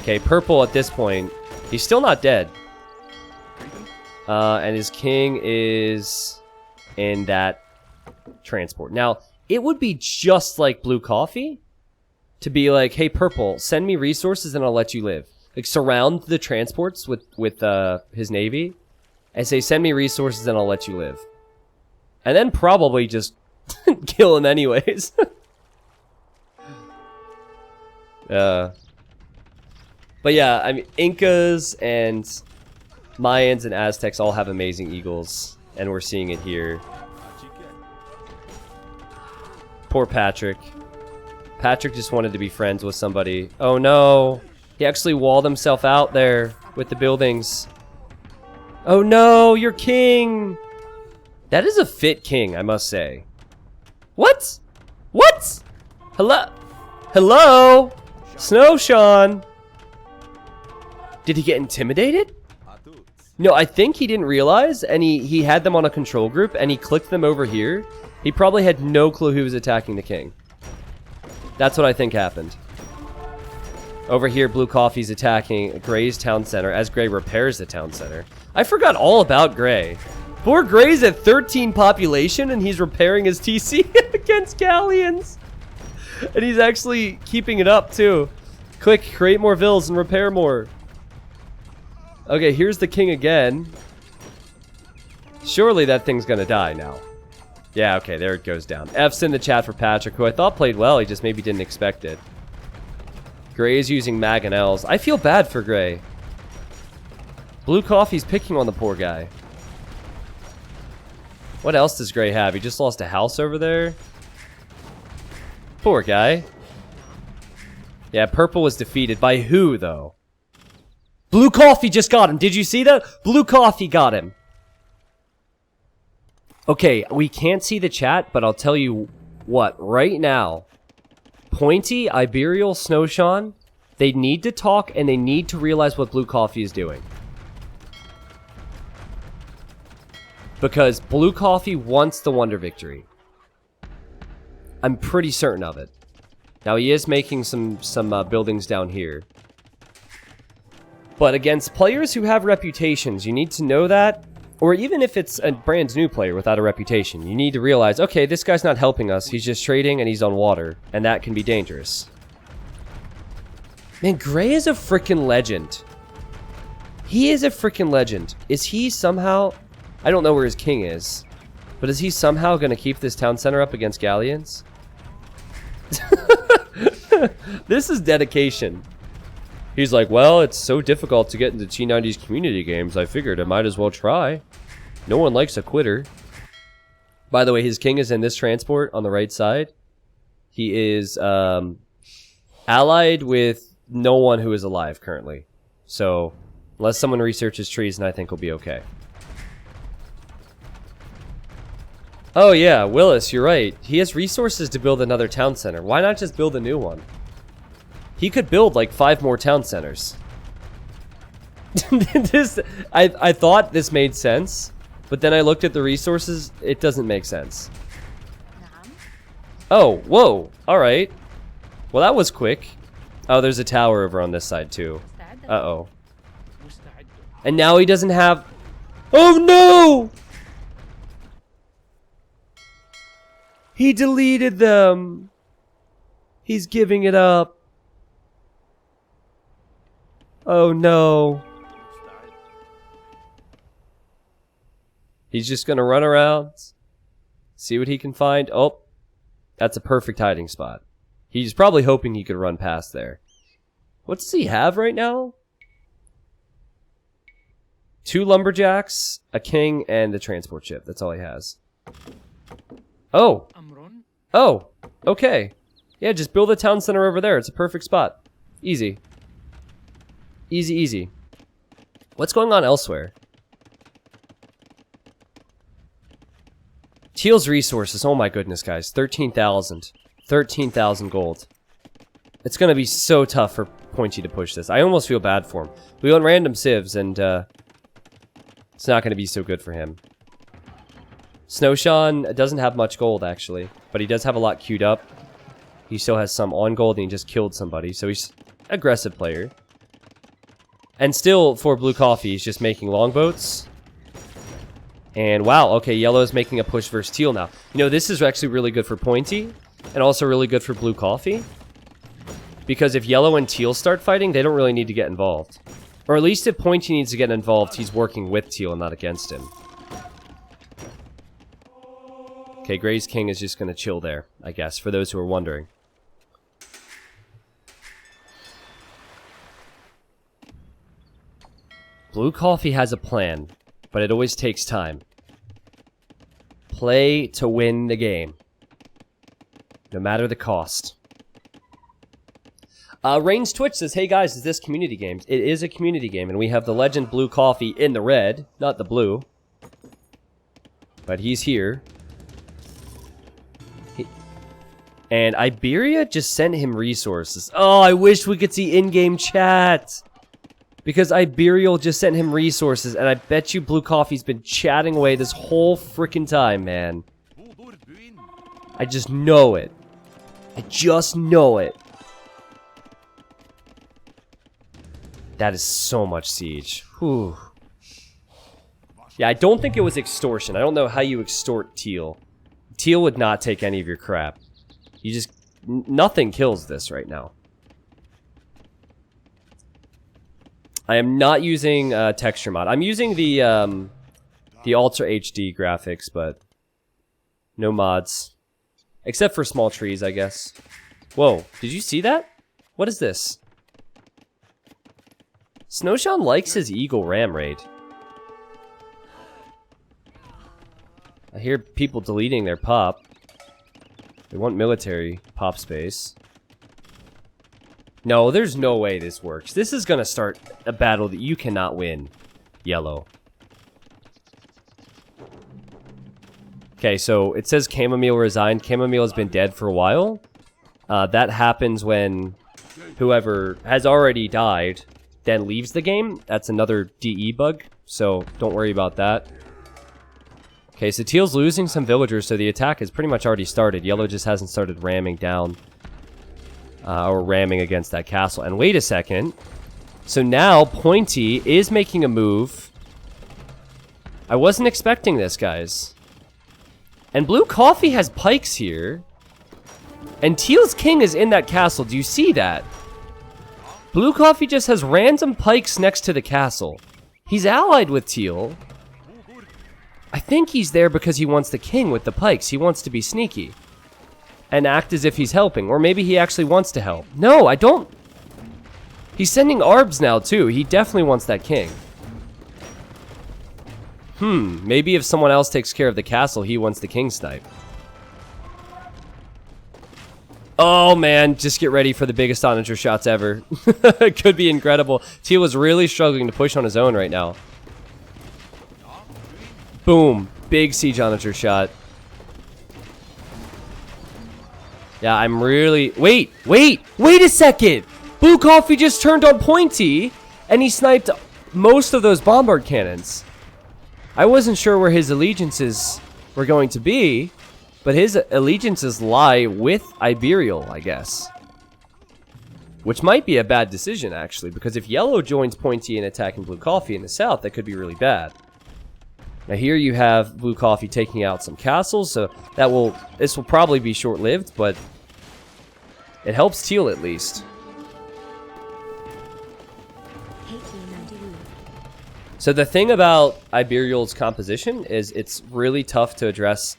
S1: Okay, Purple at this point, he's still not dead. And his king is in that transport. Now, it would be just like Blue Coffee to be like, hey, Purple, send me resources and I'll let you live. Like, surround the transports with his navy and say, send me resources and I'll let you live. And then probably just kill him anyways. But yeah, I mean, Incas and Mayans and Aztecs all have amazing eagles. And we're seeing it here. Poor Patrick. Patrick just wanted to be friends with somebody. Oh no! He actually walled himself out there with the buildings. Oh no, you're king! That is a fit king, I must say. What? What? Hello? Hello? Snowshawn? Did he get intimidated? No, I think he didn't realize, and he had them on a control group, and he clicked them over here. He probably had no clue who was attacking the king. That's what I think happened. Over here, Blue Coffee's attacking Gray's town center as Gray repairs the town center. I forgot all about Gray. Poor Gray's at 13 population and he's repairing his TC against Galleons. And he's actually keeping it up too. Quick, create more vills and repair more. Okay, here's the king again. Surely that thing's gonna die now. Yeah, okay, there it goes down. F's in the chat for Patrick, who I thought played well, he just maybe didn't expect it. Gray is using Mangonels. I feel bad for Gray. Blue Coffee's picking on the poor guy. What else does Gray have? He just lost a house over there. Poor guy. Yeah, Purple was defeated. By who, though? Blue Coffee just got him. Did you see that? Blue Coffee got him. Okay, we can't see the chat, but I'll tell you what. Right now, Pointy, Imperial, Snowshawn, they need to talk and they need to realize what Blue Coffee is doing. Because Blue Coffee wants the Wonder Victory. I'm pretty certain of it. Now he is making some buildings down here. But against players who have reputations, you need to know that. Or even if it's a brand new player without a reputation, you need to realize, okay, this guy's not helping us. He's just trading and he's on water. And that can be dangerous. Man, Gray is a freaking legend. He is a freaking legend. Is he somehow... I don't know where his king is. But is he somehow going to keep this town center up against galleons? This is dedication. He's like, well, it's so difficult to get into T90's community games. I figured I might as well try. No one likes a quitter. By the way, his king is in this transport on the right side. He is allied with no one who is alive currently. So, unless someone researches trees, and I think we'll be okay. Oh yeah, Willis, you're right. He has resources to build another town center. Why not just build a new one? He could build like 5 more town centers. I thought this made sense, but then I looked at the resources. It doesn't make sense. Oh, whoa. All right. Well, that was quick. Oh, there's a tower over on this side too. Uh-oh. And now he doesn't have... Oh no! He deleted them. He's giving it up. Oh no. He's just gonna run around, see what he can find. Oh, that's a perfect hiding spot. He's probably hoping he could run past there. What does he have right now? 2 lumberjacks, a king, and a transport ship. That's all he has. Oh. Oh, okay. Yeah, just build a town center over there. It's a perfect spot. Easy. Easy, easy. What's going on elsewhere? Teal's resources. Oh my goodness, guys. 13,000. 13,000 gold. It's going to be so tough for Pointy to push this. I almost feel bad for him. We went random civs, and it's not going to be so good for him. Snowshawn doesn't have much gold, actually. But he does have a lot queued up. He still has some on gold, and he just killed somebody. So he's an aggressive player. And still, for Blue Coffee, he's just making longboats. And wow, okay, yellow is making a push versus teal now. You know, this is actually really good for Pointy. And also really good for Blue Coffee. Because if yellow and teal start fighting, they don't really need to get involved. Or at least if Pointy needs to get involved, he's working with teal and not against him. Okay, Gray's king is just going to chill there, I guess, for those who are wondering. Blue Coffee has a plan, but it always takes time. Play to win the game. No matter the cost. Rain's Twitch says, hey guys, is this community games? It is a community game, and we have the legend Blue Coffee in the red, not the blue. But he's here. And Iberia just sent him resources. Oh, I wish we could see in-game chat. Because Imperial just sent him resources, and I bet you Blue Coffee's been chatting away this whole freaking time, man. I just know it. I just know it. That is so much siege. Whew. Yeah, I don't think it was extortion. I don't know how you extort Teal. Teal would not take any of your crap. You just... Nothing kills this right now. I am not using texture mod. I'm using the Ultra HD graphics, but no mods. Except for small trees, I guess. Whoa, did you see that? What is this? Snowshawn likes his Eagle Ram raid. I hear people deleting their pop. They want military pop space. No, there's no way this works. This is gonna start a battle that you cannot win, yellow. Okay, so it says Chamomile resigned. Chamomile has been dead for a while. That happens when whoever has already died then leaves the game. That's another DE bug, so don't worry about that. Okay, so Teal's losing some villagers, so the attack has pretty much already started. Yellow just hasn't started ramming down or ramming against that castle. And wait a second. So now Pointy is making a move. I wasn't expecting this, guys. And Blue Coffee has pikes here. And Teal's king is in that castle. Do you see that? Blue Coffee just has random pikes next to the castle. He's allied with Teal. I think he's there because he wants the king with the pikes. He wants to be sneaky. And act as if he's helping. Or maybe he actually wants to help. No, I don't. He's sending Arbs now, too. He definitely wants that king. Maybe if someone else takes care of the castle, he wants the king snipe. Oh, man. Just get ready for the biggest Onager shots ever. It could be incredible. Teal is really struggling to push on his own right now. Boom. Big siege Onager shot. Yeah, I'm really... Wait a second! Blue Coffee just turned on Pointy, and he sniped most of those bombard cannons. I wasn't sure where his allegiances were going to be, but his allegiances lie with Imperial, I guess. Which might be a bad decision, actually, because if Yellow joins Pointy in attacking Blue Coffee in the south, that could be really bad. Now here you have Blue Coffee taking out some castles, so this will probably be short-lived, but it helps Teal at least. So the thing about Imperial's composition is it's really tough to address,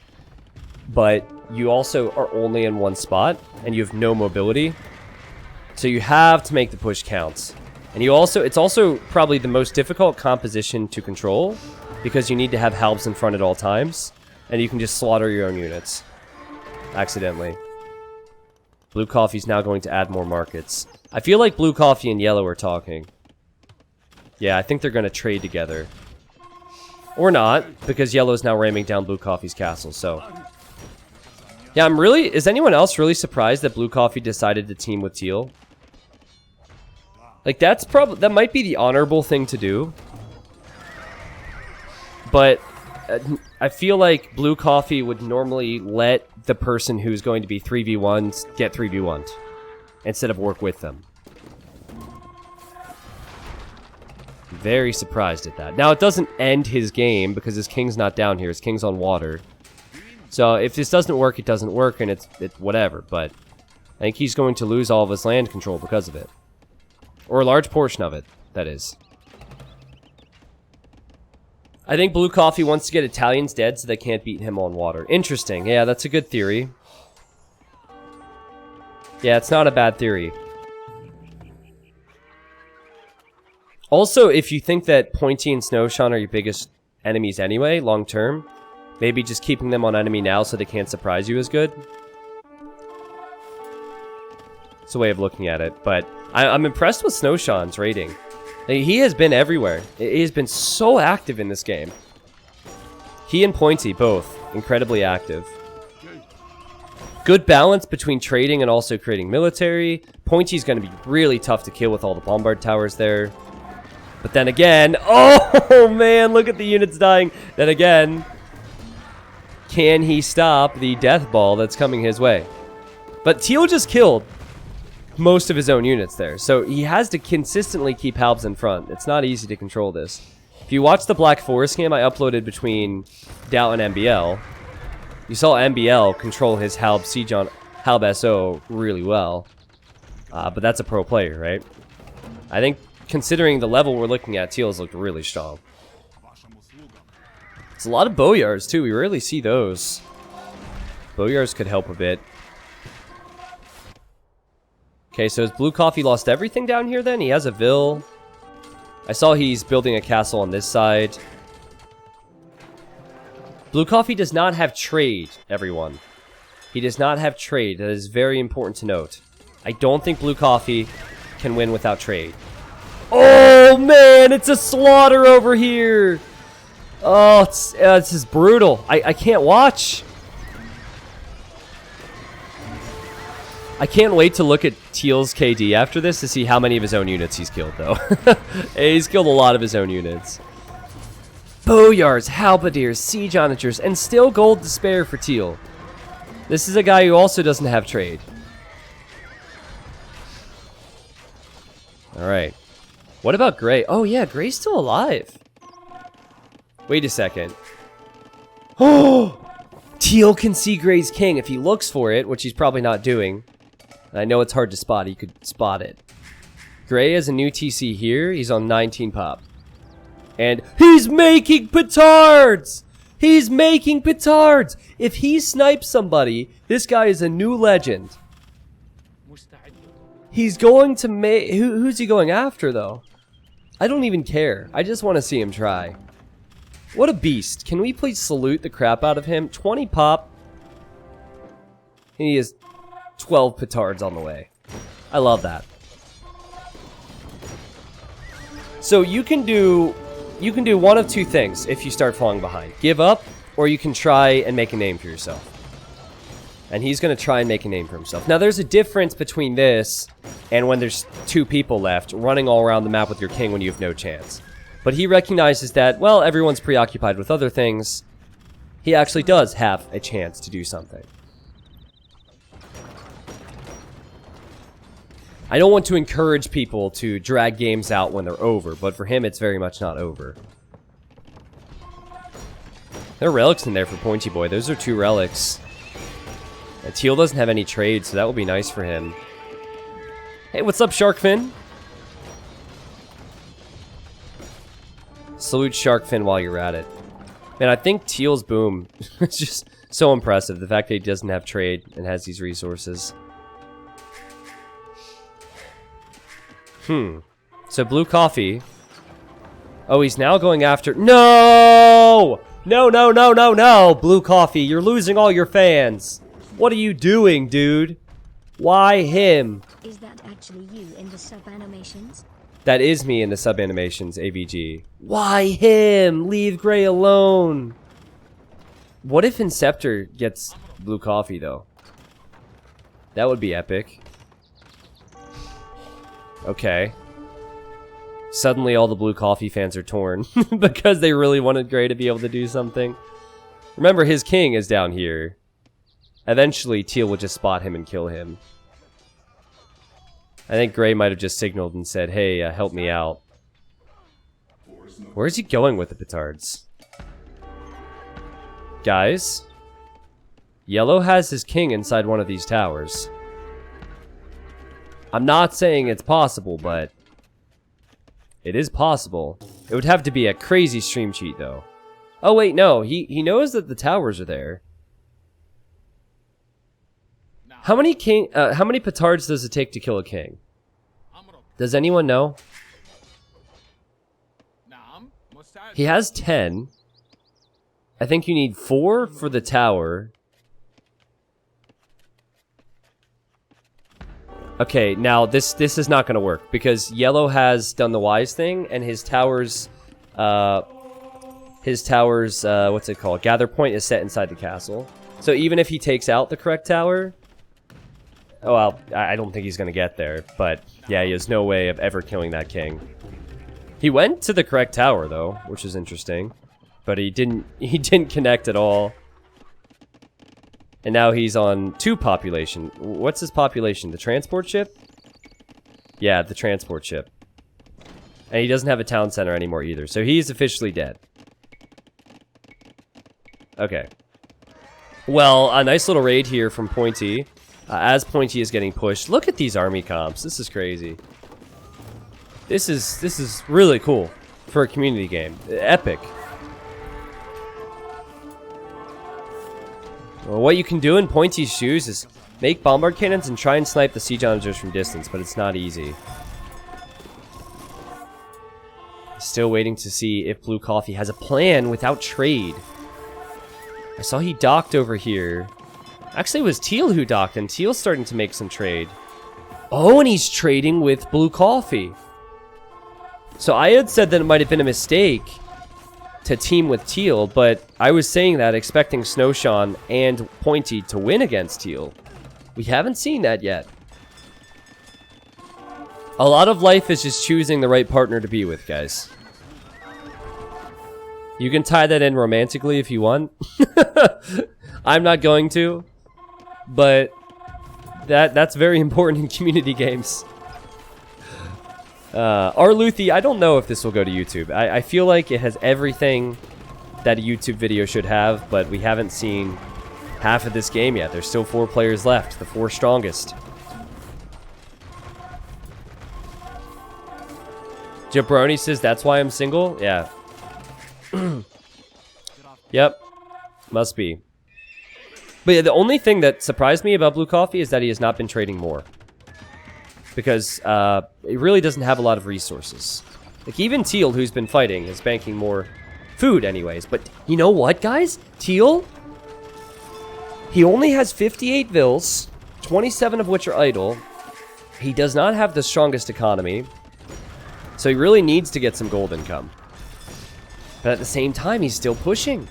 S1: but you also are only in one spot, and you have no mobility. So you have to make the push count. And it's also probably the most difficult composition to control, because you need to have halbs in front at all times, and you can just slaughter your own units accidentally. Blue Coffee's now going to add more markets. I feel like Blue Coffee and Yellow are talking. Yeah, I think they're going to trade together. Or not, because Yellow's now ramming down Blue Coffee's castle, so... Yeah, is anyone else really surprised that Blue Coffee decided to team with Teal? Like, that might be the honorable thing to do. But I feel like Blue Coffee would normally let the person who's going to be 3v1'd get 3v1'd instead of work with them. Very surprised at that. Now, it doesn't end his game because his king's not down here. His king's on water. So if this doesn't work, it doesn't work, and it's whatever. But I think he's going to lose all of his land control because of it. Or a large portion of it, that is. I think Blue Coffee wants to get Italians dead so they can't beat him on water. Interesting. Yeah, that's a good theory. Yeah, it's not a bad theory. Also, if you think that Pointy and Snowshawn are your biggest enemies anyway, long term, maybe just keeping them on enemy now so they can't surprise you is good. It's a way of looking at it, but I'm impressed with Snowshawn's rating. Like, he has been everywhere. He has been so active in this game. He and Pointy, both, incredibly active. Good balance between trading and also creating military. Pointy's going to be really tough to kill with all the bombard towers there. But then again, oh man, look at the units dying. Then again, can he stop the death ball that's coming his way? But Teal just killed most of his own units there, so he has to consistently keep halbs in front. It's not easy to control this. If you watch the Black Forest game I uploaded between Dow and MBL, you saw MBL control his halb siege on halb SO really well. But that's a pro player, right? I think considering the level we're looking at, Teal's looked really strong. It's a lot of Boyars too, we rarely see those. Boyars could help a bit. Okay, so has Blue Coffee lost everything down here then? He has a Ville. I saw he's building a castle on this side. Blue Coffee does not have trade, everyone. He does not have trade. That is very important to note. I don't think Blue Coffee can win without trade. Oh, man, it's a slaughter over here. Oh, it's just brutal. I can't watch. I can't wait to look at Teal's KD after this to see how many of his own units he's killed, though. He's killed a lot of his own units. Boyars, halberdiers, siege onagers, and still gold to spare for Teal. This is a guy who also doesn't have trade. Alright. What about Gray? Oh yeah, Gray's still alive. Wait a second. Oh! Teal can see Gray's king if he looks for it, which he's probably not doing. I know it's hard to spot. He could spot it. Gray has a new TC here. He's on 19 pop. And he's making petards! He's making petards! If he snipes somebody, this guy is a new legend. He's going to make... Who's he going after, though? I don't even care. I just want to see him try. What a beast. Can we please salute the crap out of him? 20 pop. And he has 12 petards on the way. I love that. So you can do one of two things if you start falling behind. Give up, or you can try and make a name for yourself. And he's going to try and make a name for himself. Now, there's a difference between this and when there's 2 people left running all around the map with your king when you have no chance. But he recognizes that, well, everyone's preoccupied with other things. He actually does have a chance to do something. I don't want to encourage people to drag games out when they're over, but for him, it's very much not over. There are relics in there for Pointy Boy. Those are 2 relics. And Teal doesn't have any trade, so that will be nice for him. Hey, what's up, Sharkfin? Salute Sharkfin while you're at it. Man, I think Teal's boom is just so impressive. The fact that he doesn't have trade and has these resources. So blue coffee. Oh, he's now going after... No! No, no, no, no, no! Blue coffee, you're losing all your fans. What are you doing, dude? Why him?
S2: Is that actually you in the sub-animations?
S1: That is me in the sub-animations, AVG. Why him? Leave Gray alone. What if Inceptor gets blue coffee, though? That would be epic. Okay. Suddenly all the blue coffee fans are torn because they really wanted Gray to be able to do something. Remember, his king is down here. Eventually, Teal will just spot him and kill him. I think Gray might have just signaled and said, hey, help me out. Where is he going with the petards? Guys? Yellow has his king inside one of these towers. I'm not saying it's possible, but it is possible. It would have to be a crazy stream cheat, though. Oh, wait, no. He knows that the towers are there. How many petards does it take to kill a king? Does anyone know? He has 10. I think you need 4 for the tower. Okay, now this is not going to work because yellow has done the wise thing and his towers what's it called? Gather point is set inside the castle. So even if he takes out the correct tower, oh well, I don't think he's going to get there, but yeah, he has no way of ever killing that king. He went to the correct tower though, which is interesting, but he didn't connect at all. And now he's on 2 population. What's his population? The transport ship? Yeah, the transport ship. And he doesn't have a town center anymore either, so he's officially dead. Okay. Well, a nice little raid here from Pointy. As Pointy is getting pushed. Look at these army comps. This is crazy. This is really cool for a community game. Epic. Well, what you can do in Pointy's shoes is make bombard cannons and try and snipe the siege onagers from distance, but it's not easy. Still waiting to see if Blue Coffee has a plan without trade. I saw he docked over here. Actually, it was Teal who docked, and Teal's starting to make some trade. Oh, and he's trading with Blue Coffee. So I had said that it might have been a mistake to team with Teal, but I was saying that expecting Snowshawn and Pointy to win against Teal. We haven't seen that yet. A lot of life is just choosing the right partner to be with, guys. You can tie that in romantically if you want. I'm not going to, but that's very important in community games. Arluthi, I don't know if this will go to YouTube. I feel like it has everything that a YouTube video should have, but we haven't seen half of this game yet. There's still 4 players left, the 4 strongest. Jabroni says, that's why I'm single? Yeah. Yep. Must be. But yeah, the only thing that surprised me about Blue Coffee is that he has not been trading more. Because it really doesn't have a lot of resources. Like, even Teal, who's been fighting, is banking more food anyways. But you know what, guys? Teal, he only has 58 vills, 27 of which are idle. He does not have the strongest economy. So he really needs to get some gold income. But at the same time, he's still pushing.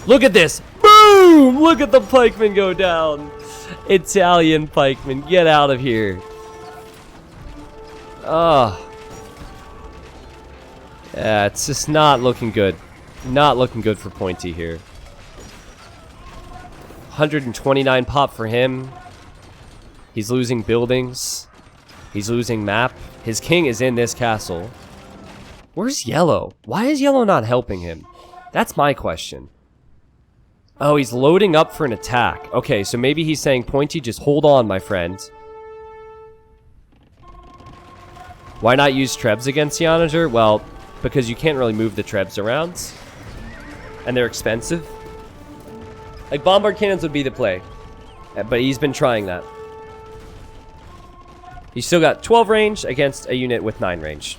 S1: Look at this. Boom! Look at the pikeman go down. Italian pikeman, get out of here. Yeah, it's just not looking good. Not looking good for Pointy here. 129 pop for him. He's losing buildings. He's losing map. His king is in this castle. Where's Yellow? Why is Yellow not helping him? That's my question. Oh, he's loading up for an attack. Okay, so maybe he's saying, Pointy, just hold on, my friend. Why not use Trebs against the Onager? Well, because you can't really move the Trebs around. And they're expensive. Like, Bombard Cannons would be the play. But he's been trying that. He's still got 12 range against a unit with 9 range.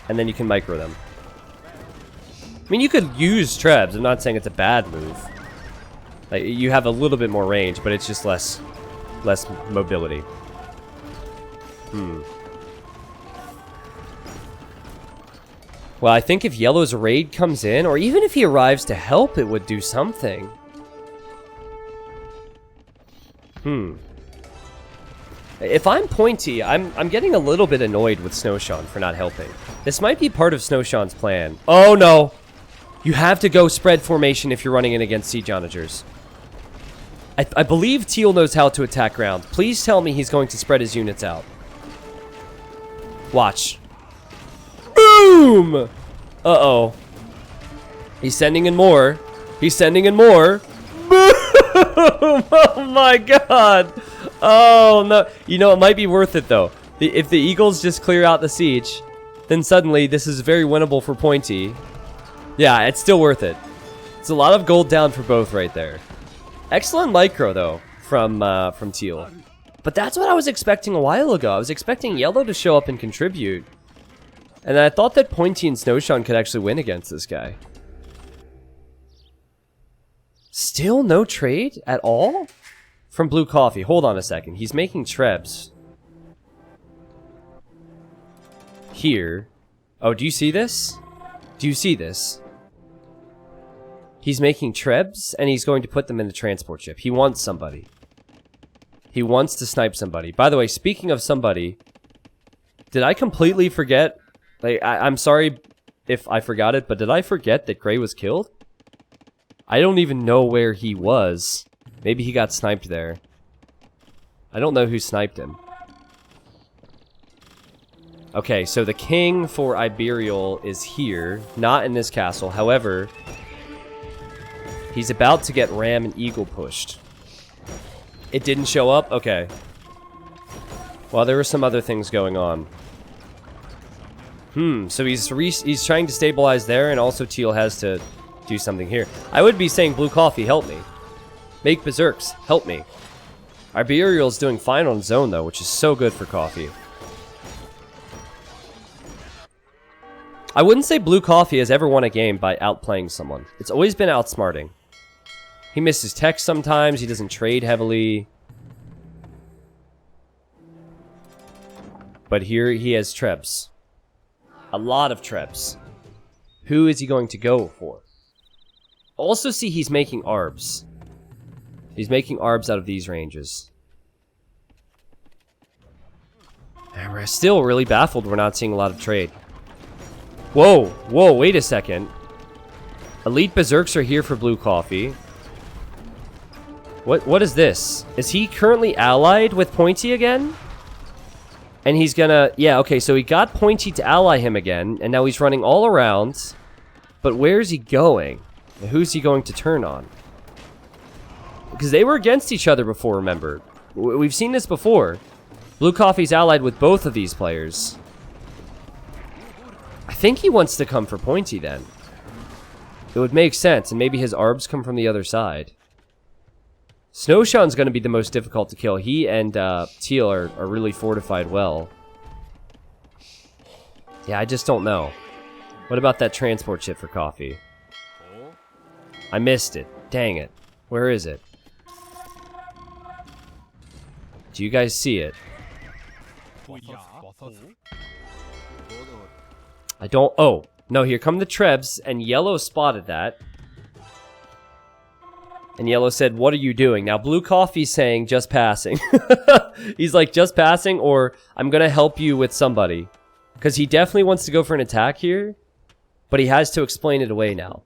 S1: And then you can micro them. I mean, you could use Trebs. I'm not saying it's a bad move. Like, you have a little bit more range, but it's just less mobility. Well, I think if Yellow's raid comes in, or even if he arrives to help, it would do something. If I'm Pointy, I'm getting a little bit annoyed with Snowshawn for not helping. This might be part of Snowshawn's plan. Oh, no. You have to go spread formation if you're running in against Siege Onagers. I believe Teal knows how to attack ground. Please tell me he's going to spread his units out. Watch. Boom! Uh-oh. He's sending in more. He's sending in more. Boom! Oh my god! Oh no. You know, it might be worth it though. If the Eagles just clear out the siege, then suddenly this is very winnable for Pointy. Yeah, it's still worth it. It's a lot of gold down for both right there. Excellent micro though from Teal. But that's what I was expecting a while ago. I was expecting Yellow to show up and contribute. And I thought that Pointy and Snowshawn could actually win against this guy. Still no trade at all? From Blue Coffee. Hold on a second. He's making Trebs. Here. Oh, do you see this? Do you see this? He's making Trebs, and he's going to put them in the transport ship. He wants somebody. He wants to snipe somebody. By the way, speaking of somebody, did I completely forget? Like, I'm sorry if I forgot it, but did I forget that Gray was killed? I don't even know where he was. Maybe he got sniped there. I don't know who sniped him. Okay, so the king for Imperial is here, not in this castle. However, he's about to get Ram and Eagle pushed. It didn't show up? Okay. Well, there were some other things going on. So he's trying to stabilize there, and also Teal has to do something here. I would be saying, Blue Coffee, help me. Make Berserks, help me. Imperial's doing fine on zone, though, which is so good for Coffee. I wouldn't say Blue Coffee has ever won a game by outplaying someone. It's always been outsmarting. He misses tech sometimes, he doesn't trade heavily. But here he has Trebs. A lot of Trebs. Who is he going to go for? Also see he's making arbs. He's making arbs out of these ranges. And we're still really baffled we're not seeing a lot of trade. Whoa, whoa, wait a second. Elite Berserks are here for blue coffee. What is this? Is he currently allied with Pointy again? And he's gonna... Yeah, okay, so he got Pointy to ally him again, and now he's running all around. But where's he going? And who's he going to turn on? Because they were against each other before, remember? We've seen this before. Blue Coffee's allied with both of these players. I think he wants to come for Pointy then. It would make sense, and maybe his arbs come from the other side. Snowshone's going to be the most difficult to kill. He and Teal are really fortified well. Yeah, I just don't know. What about that transport ship for coffee? I missed it. Dang it. Where is it? Do you guys see it? I don't... Oh, no, here come the Trebs, and Yellow spotted that. And Yellow said, what are you doing? Now, Blue Coffee's saying, just passing. He's like, just passing, or I'm going to help you with somebody. Because he definitely wants to go for an attack here, but he has to explain it away now.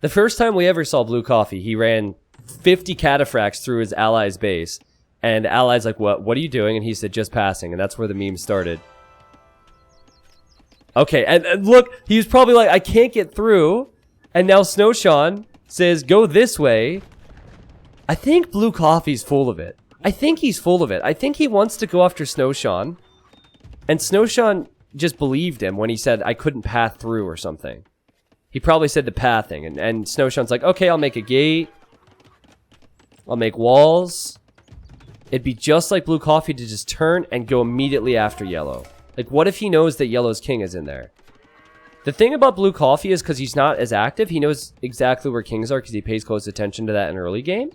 S1: The first time we ever saw Blue Coffee, he ran 50 cataphracts through his ally's base. And the ally's like, what are you doing? And he said, just passing. And that's where the meme started. Okay, and look, he was probably like, I can't get through. And now Snowshawn says, go this way. I think Blue Coffee's full of it. I think he's full of it. I think he wants to go after Snowshawn. And Snowshawn just believed him when he said, I couldn't path through or something. He probably said the pathing. And Snowshawn's like, okay, I'll make a gate. I'll make walls. It'd be just like Blue Coffee to just turn and go immediately after Yellow. Like, what if he knows that Yellow's king is in there? The thing about Blue Coffee is because he's not as active, he knows exactly where kings are because he pays close attention to that in early game.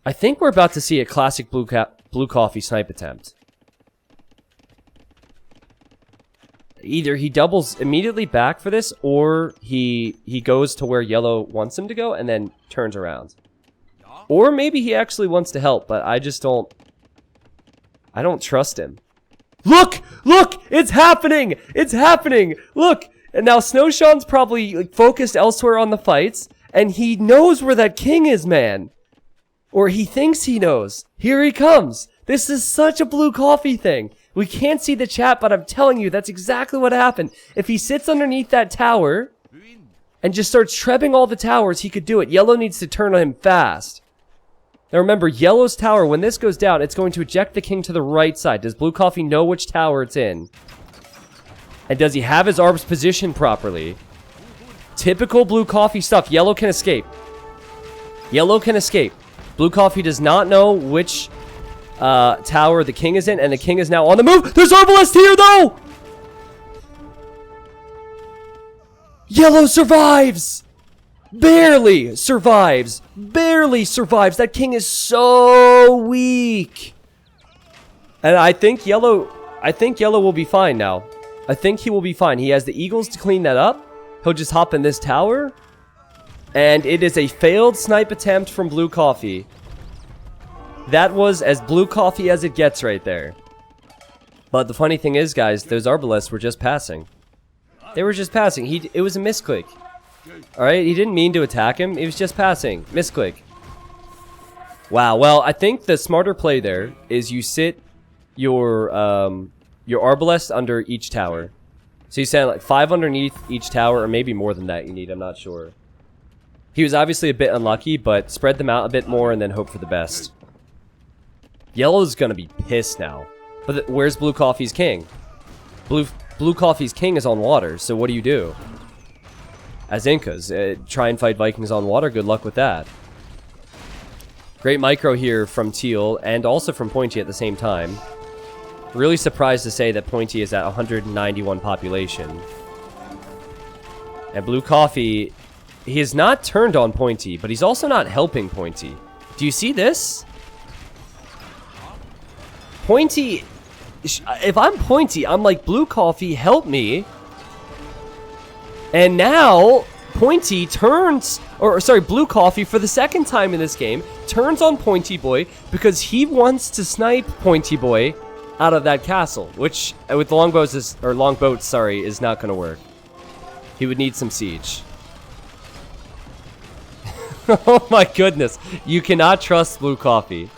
S1: I think we're about to see a classic Blue Coffee snipe attempt. Either he doubles immediately back for this, or he goes to where Yellow wants him to go and then turns around. Or maybe he actually wants to help, but I just don't... I don't trust him. Look! Look! It's happening! It's happening! Look! And now Snowshawn's probably like, focused elsewhere on the fights, and he knows where that king is, man. Or he thinks he knows. Here he comes! This is such a Blue Coffee thing. We can't see the chat, but I'm telling you, that's exactly what happened. If he sits underneath that tower and just starts trebbing all the towers, he could do it. Yellow needs to turn on him fast. Now remember, Yellow's tower, when this goes down, it's going to eject the king to the right side. Does Blue Coffee know which tower it's in? And does he have his arbs positioned properly? Typical Blue Coffee stuff. Yellow can escape. Yellow can escape. Blue Coffee does not know which tower the king is in, and the king is now on the move. There's Herbalist here, though! Yellow survives! Barely survives. Barely survives. That king is so weak. And I think Yellow will be fine now. I think he will be fine. He has the eagles to clean that up. He'll just hop in this tower. And it is a failed snipe attempt from Blue Coffee. That was as Blue Coffee as it gets right there. But the funny thing is, guys, those arbalists were just passing. They were just passing. It was a misclick. Alright, he didn't mean to attack him. He was just passing. Misclick. Wow, well, I think the smarter play there is you sit your arbalest under each tower. So you send like 5 underneath each tower, or maybe more than that you need, I'm not sure. He was obviously a bit unlucky, but spread them out a bit more and then hope for the best. Yellow's gonna be pissed now. But where's Blue Coffee's king? Blue Coffee's king is on water, so what do you do? As Incas, try and fight Vikings on water. Good luck with that. Great micro here from Teal and also from Pointy at the same time. Really surprised to say that Pointy is at 191 population. And Blue Coffee, he is not turned on Pointy, but he's also not helping Pointy. Do you see this? Pointy if I'm Pointy, I'm like, Blue Coffee, help me. And now Pointy turns, or sorry, Blue Coffee for the second time in this game turns on Pointy Boy because he wants to snipe Pointy Boy out of that castle, which with longbows longboats, sorry, is not going to work. He would need some siege. Oh my goodness, you cannot trust Blue Coffee.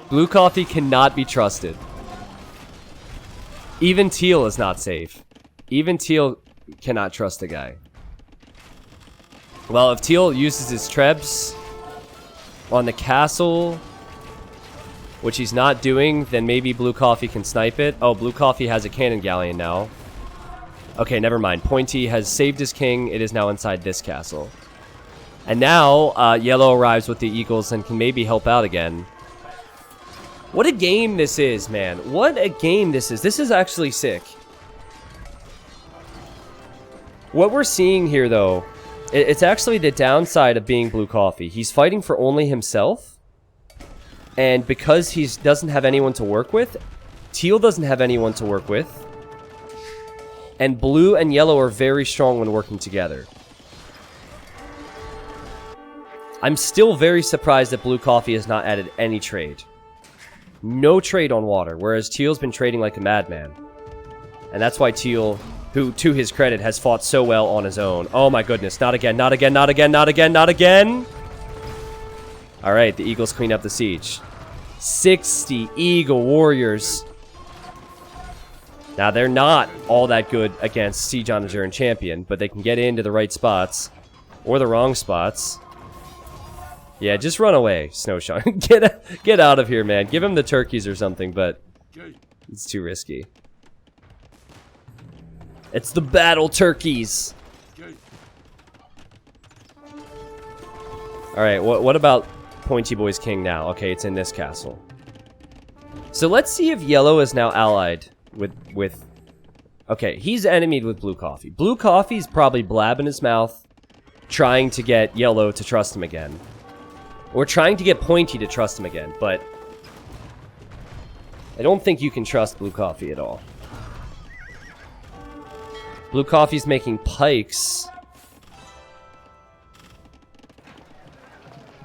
S1: Blue Coffee cannot be trusted. Even Teal is not safe. Even Teal cannot trust the guy. Well, if Teal uses his trebs on the castle, which he's not doing, then maybe Blue Coffee can snipe it. Oh, Blue Coffee has a cannon galleon now. Okay, never mind. Pointy has saved his king. It is now inside this castle. And now, Yellow arrives with the Eagles and can maybe help out again. What a game this is, man. What a game this is. This is actually sick. What we're seeing here, though, it's actually the downside of being Blue Coffee. He's fighting for only himself. And because he doesn't have anyone to work with, Teal doesn't have anyone to work with. And Blue and Yellow are very strong when working together. I'm still very surprised that Blue Coffee has not added any trade. No trade on water, whereas Teal's been trading like a madman. And that's why Teal, who, to his credit, has fought so well on his own. Oh my goodness, not again, not again, not again, not again, not again! Alright, the Eagles clean up the siege. 60 Eagle Warriors. Now, they're not all that good against Siege on Enduring Champion, but they can get into the right spots. Or the wrong spots. Yeah, just run away, Snowshine. Get out of here, man. Give him the turkeys or something, but it's too risky. It's the battle turkeys. Alright, what about Pointy Boy's king now? Okay, it's in this castle. So let's see if Yellow is now allied with... Okay, he's enemied with Blue Coffee. Blue Coffee's probably blabbing his mouth, trying to get Yellow to trust him again. Or trying to get Pointy to trust him again, but... I don't think you can trust Blue Coffee at all. Blue Coffee's making pikes.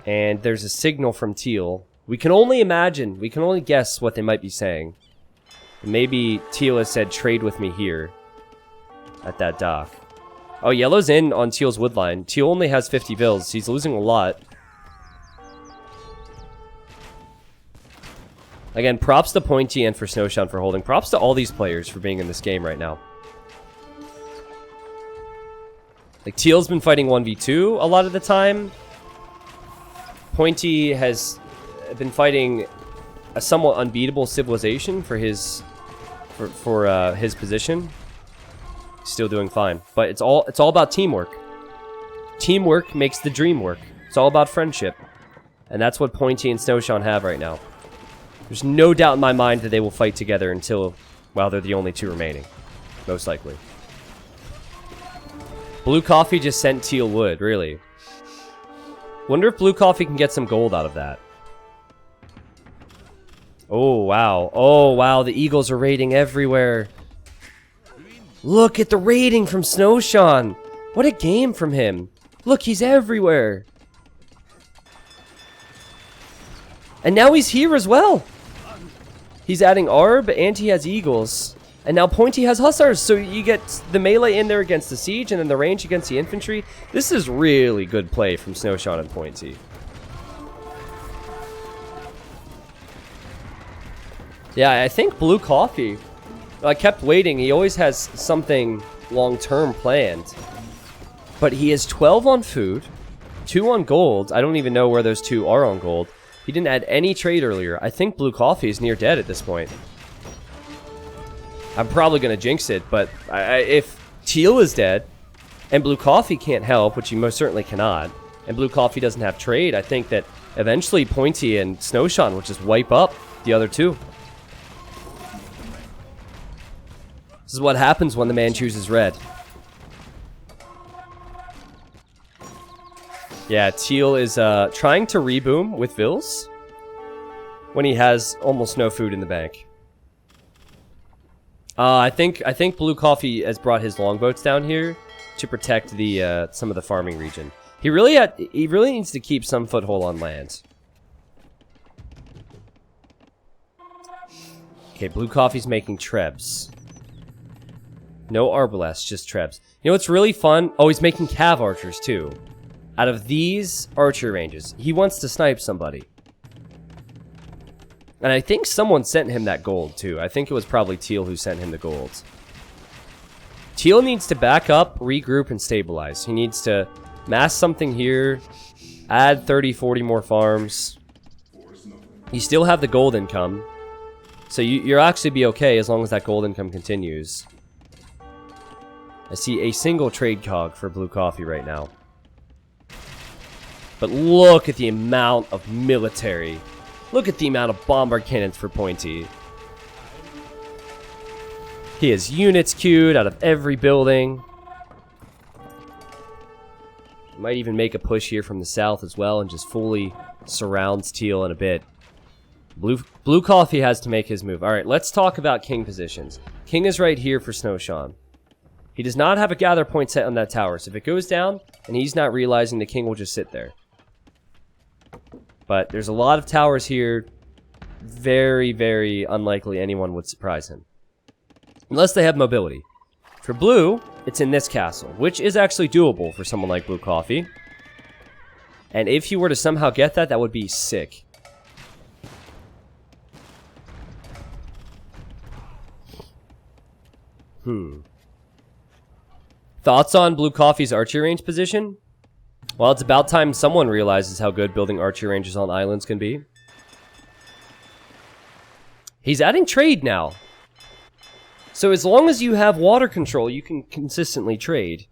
S1: And there's a signal from Teal. We can only imagine, we can only guess what they might be saying. Maybe Teal has said, trade with me here. At that dock. Oh, Yellow's in on Teal's woodline. Teal only has 50 bills. He's losing a lot. Again, props to Pointy and for Snowshine for holding. Props to all these players for being in this game right now. Like, Teal's been fighting 1v2 a lot of the time. Pointy has been fighting a somewhat unbeatable civilization for his his position. Still doing fine, but it's all about teamwork. Teamwork makes the dream work. It's all about friendship, and that's what Pointy and Snowshine have right now. There's no doubt in my mind that they will fight together until, well, they're the only two remaining, most likely. Blue Coffee just sent Teal wood, really. Wonder if Blue Coffee can get some gold out of that. Oh, wow. Oh, wow. The Eagles are raiding everywhere. Look at the raiding from Snowshine. What a game from him. Look, he's everywhere. And now he's here as well. He's adding Arb, and he has Eagles. And now Pointy has Hussars, so you get the melee in there against the siege, and then the range against the infantry. This is really good play from Snowshine and Pointy. Yeah, I think Blue Coffee, I kept waiting. He always has something long-term planned. But he has 12 on food, 2 on gold. I don't even know where those 2 are on gold. He didn't add any trade earlier. I think Blue Coffee is near dead at this point. I'm probably going to jinx it, but if Teal is dead, and Blue Coffee can't help, which he most certainly cannot, and Blue Coffee doesn't have trade, I think that eventually Pointy and Snowshine will just wipe up the other 2. This is what happens when the man chooses red. Yeah, Teal is trying to reboom with Vils when he has almost no food in the bank. I think Blue Coffee has brought his longboats down here to protect the some of the farming region. He really needs to keep some foothold on land. Okay, Blue Coffee's making trebs. No arbalests, just trebs. You know what's really fun? Oh, he's making cav archers too. Out of these archer ranges, he wants to snipe somebody. And I think someone sent him that gold too. I think it was probably Teal who sent him the gold. Teal needs to back up, regroup, and stabilize. He needs to mass something here, add 30, 40 more farms. You still have the gold income. So you'll actually be okay as long as that gold income continues. I see a single trade cog for Blue Coffee right now. But look at the amount of military. Look at the amount of bombard cannons for Pointy. He has units queued out of every building. Might even make a push here from the south as well and just fully surrounds Teal in a bit. Blue Coffee has to make his move. Alright, let's talk about King positions. King is right here for Snowshawn. He does not have a gather point set on that tower, so if it goes down and he's not realizing, the King will just sit there. But there's a lot of towers here. Very, very unlikely anyone would surprise him. Unless they have mobility. For Blue, it's in this castle, which is actually doable for someone like Blue Coffee. And if you were to somehow get that, that would be sick. Thoughts on Blue Coffee's archery range position? Well, it's about time someone realizes how good building archery ranges on islands can be. He's adding trade now. So as long as you have water control, you can consistently trade.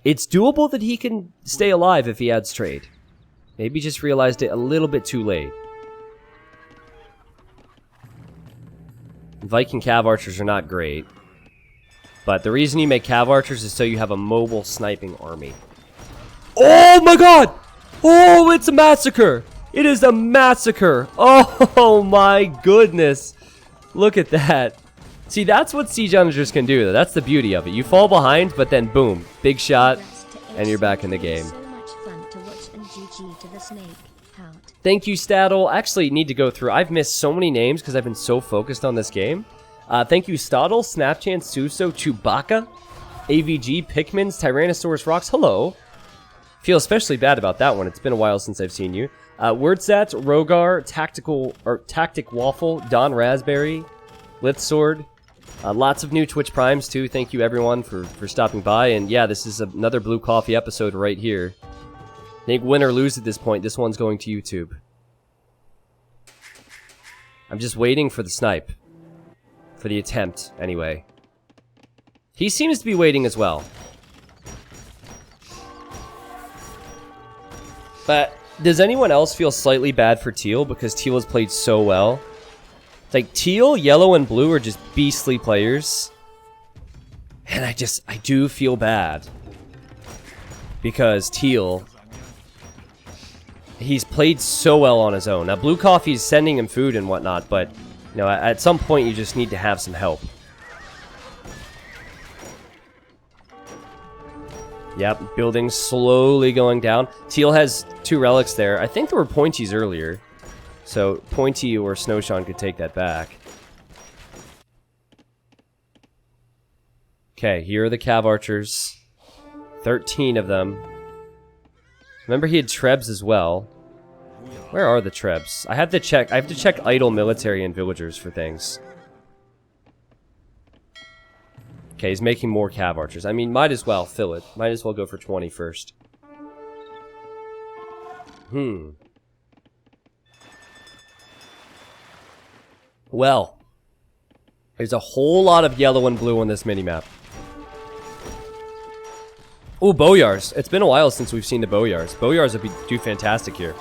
S1: It's doable that he can stay alive if he adds trade. Maybe just realized it a little bit too late. Viking cav archers are not great. But the reason you make cav archers is so you have a mobile sniping army. Oh my god! Oh, it's a massacre! It is a massacre! Oh my goodness! Look at that. See, that's what siege managers can do, though. That's the beauty of it. You fall behind, but then boom, big shot, and you're back in the game.
S2: So much fun to watch, and GG to the snake. Heart.
S1: Thank you, Staddle. Actually, need to go through. I've missed so many names because I've been so focused on this game. Thank you, Staddle, Snapchan, Suso, Chewbacca, AVG, Pikmins, Tyrannosaurus Rocks. Hello. Feel especially bad about that one. It's been a while since I've seen you. Wordsats, Rogar, Tactic Waffle, Don Raspberry, Lithsword. Lots of new Twitch Primes, too. Thank you, everyone, for stopping by. And yeah, this is another Blue Coffee episode right here. I think win or lose at this point, this one's going to YouTube. I'm just waiting for the snipe. For the attempt, anyway. He seems to be waiting as well. But does anyone else feel slightly bad for Teal? Because Teal has played so well. It's like Teal, Yellow, and Blue are just beastly players. And I do feel bad. Because Teal, he's played so well on his own. Now, Blue Coffee's sending him food and whatnot, but you know, at some point you just need to have some help. Yep, building slowly going down. Teal has 2 relics there. I think there were Pointies earlier. So Pointy or Snowshawn could take that back. Okay, here are the cav archers. 13 of them. Remember he had trebs as well. Where are the trebs? I have to check idle military and villagers for things. Okay, he's making more cav archers. I mean, might as well fill it. Might as well go for 20 first. Well, there's a whole lot of yellow and blue on this minimap. Ooh, Boyars. It's been a while since we've seen the Boyars. Boyars would do fantastic here.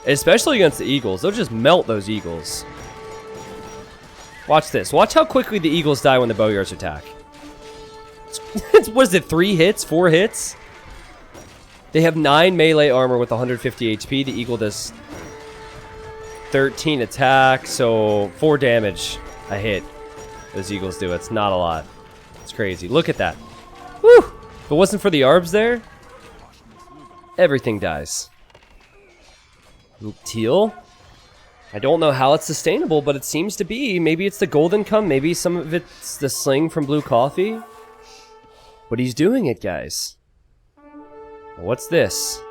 S1: Especially against the Eagles. They'll just melt those Eagles. Watch this. Watch how quickly the Eagles die when the Boyars attack. What is it, 3 hits? 4 hits? They have 9 melee armor with 150 HP. The Eagle does 13 attack, so 4 damage a hit. those eagles do. It's not a lot. It's crazy. Look at that. Woo! If it wasn't for the arbs there, everything dies. Ooh, teal. I don't know how it's sustainable, but it seems to be. Maybe it's the golden come. Maybe some of it's the sling from blue coffee. But he's doing it, guys. What's this?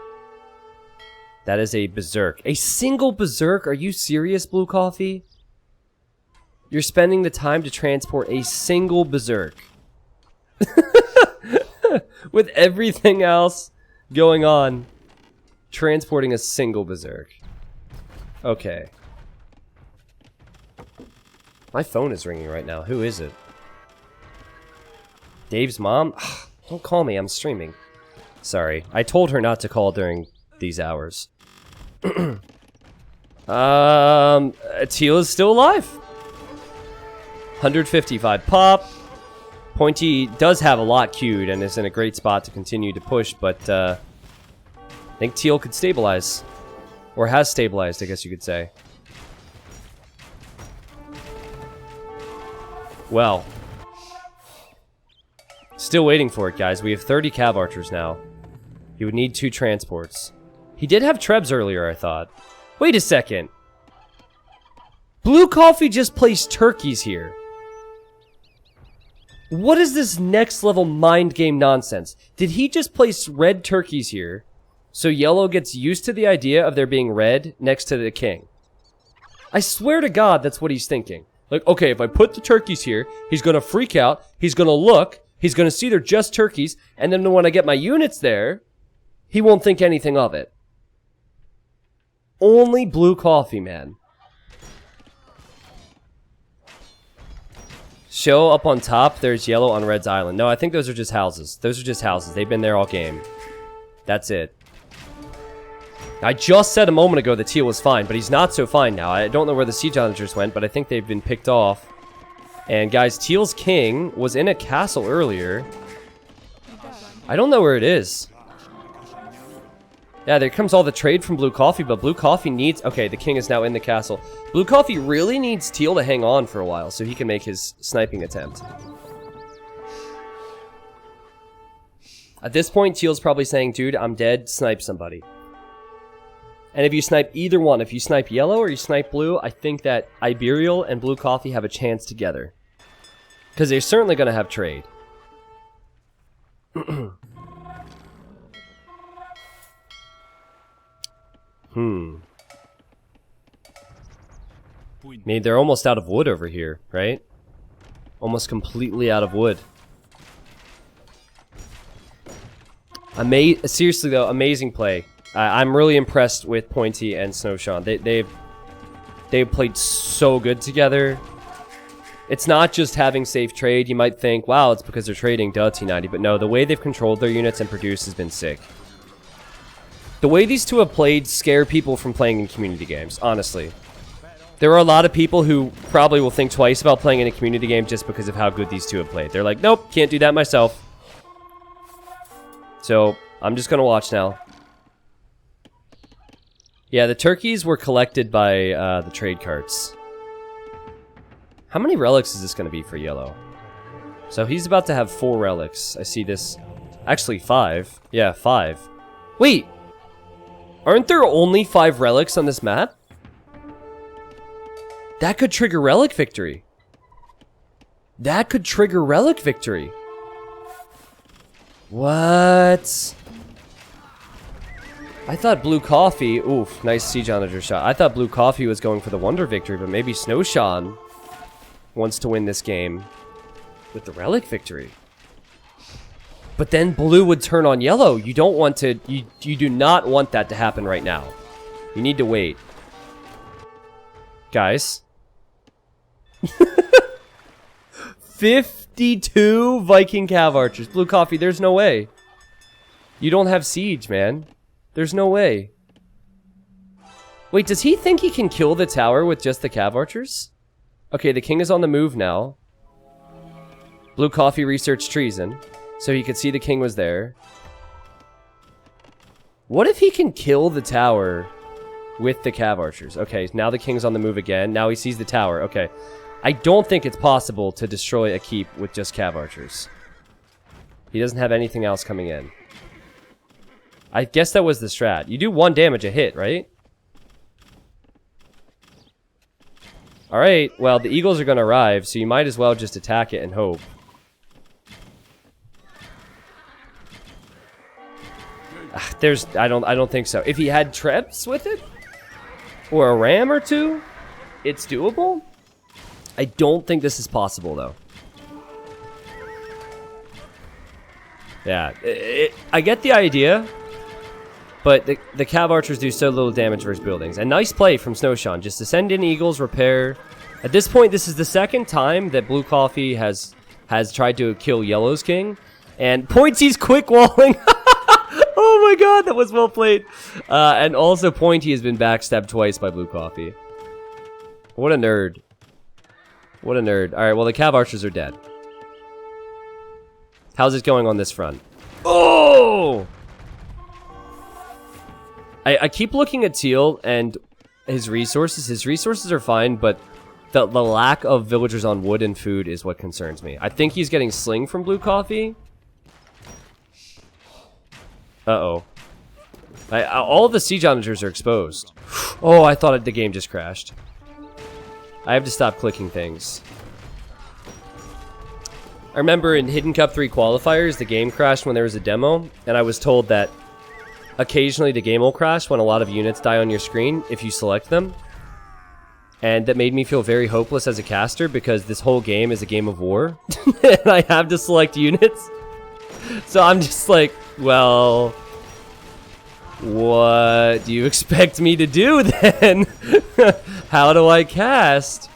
S1: That is a berserk. A single berserk? Are you serious, blue coffee? You're spending the time to transport a single berserk. With everything else going on. Transporting a single berserk. Okay. My phone is ringing right now. Who is it? Dave's mom? Don't call me. I'm streaming. Sorry. I told her not to call during these hours. Teal is still alive. 155 pop. Pointy does have a lot queued and is in a great spot to continue to push, but I think Teal could stabilize. Or has stabilized, I guess you could say. Well. Still waiting for it, guys. We have 30 cav archers now. He would need 2 transports. He did have trebs earlier, I thought. Wait a second. Blue coffee just placed turkeys here. What is this next level mind game nonsense? Did he just place red turkeys here so yellow gets used to the idea of there being red next to the king? I swear to God that's what he's thinking. Like, okay, if I put the turkeys here, he's gonna freak out, he's gonna look, he's gonna see they're just turkeys, and then when I get my units there, he won't think anything of it. Only blue coffee, man. Show up on top, there's yellow on red's island. No, I think those are just houses. Those are just houses. They've been there all game. That's it. I just said a moment ago that teal was fine, but he's not so fine now. I don't know where the siege onagers went, but I think they've been picked off. And guys, teal's king was in a castle earlier. I don't know where it is. Yeah, there comes all the trade from blue coffee, but blue coffee needs... Okay, the king is now in the castle. Blue coffee really needs teal to hang on for a while so he can make his sniping attempt. At this point, teal's probably saying, dude, I'm dead, snipe somebody. And if you snipe either one, if you snipe yellow or you snipe blue, I think that Imperial and blue coffee have a chance together. Because they're certainly going to have trade. I mean, they're almost out of wood over here, right? Almost completely out of wood. Seriously though, amazing play. I'm really impressed with Pointy and Snowshawn. They've played so good together. It's not just having safe trade. You might think, wow, it's because they're trading duh T90, but no, the way they've controlled their units and produced has been sick. The way these two have played scare people from playing in community games, honestly. There are a lot of people who probably will think twice about playing in a community game just because of how good these two have played. They're like, nope, can't do that myself. So, I'm just gonna watch now. Yeah, the turkeys were collected by the trade carts. How many relics is this gonna be for yellow? So he's about to have 4 relics. I see this. Actually, 5. Yeah, 5. Wait! Aren't there only 5 relics on this map? That could trigger relic victory. That could trigger relic victory. What? I thought blue coffee... Oof, nice siege onager shot. I thought blue coffee was going for the wonder victory, but maybe Snowshawn wants to win this game with the relic victory. But then blue would turn on yellow. You don't want to... You do not want that to happen right now. You need to wait. Guys. 52 Viking cav archers. Blue coffee, there's no way. You don't have siege, man. There's no way. Wait, does he think he can kill the tower with just the cav archers? Okay, the king is on the move now. Blue coffee researched treason, so he could see the king was there. What if he can kill the tower with the cav archers? Okay, now the king's on the move again. Now he sees the tower. Okay. I don't think it's possible to destroy a keep with just cav archers. He doesn't have anything else coming in. I guess that was the strat. You do 1 damage a hit, right? Alright, well, the eagles are going to arrive, so you might as well just attack it and hope. I don't think so. If he had trebs with it, or a ram or 2, it's doable. I don't think this is possible, though. Yeah, I get the idea, but the cav archers do so little damage versus buildings. And nice play from Snowshawn, just to send in eagles, repair. At this point, this is the 2nd time that Blue Coffee has tried to kill Yellow's king, and Pointy's quick walling. Oh my god, that was well played. And also Pointy has been backstabbed twice by Blue Coffee. What a nerd. What a nerd. Alright, well the cav archers are dead. How's it going on this front? Oh! I keep looking at Teal and his resources. His resources are fine, but the lack of villagers on wood and food is what concerns me. I think he's getting sling from Blue Coffee. Uh-oh. All the siege onagers are exposed. Oh, I thought the game just crashed. I have to stop clicking things. I remember in Hidden Cup 3 qualifiers, the game crashed when there was a demo, and I was told that occasionally the game will crash when a lot of units die on your screen if you select them. And that made me feel very hopeless as a caster because this whole game is a game of war, and I have to select units. So I'm just like, well, what do you expect me to do then? How do I cast?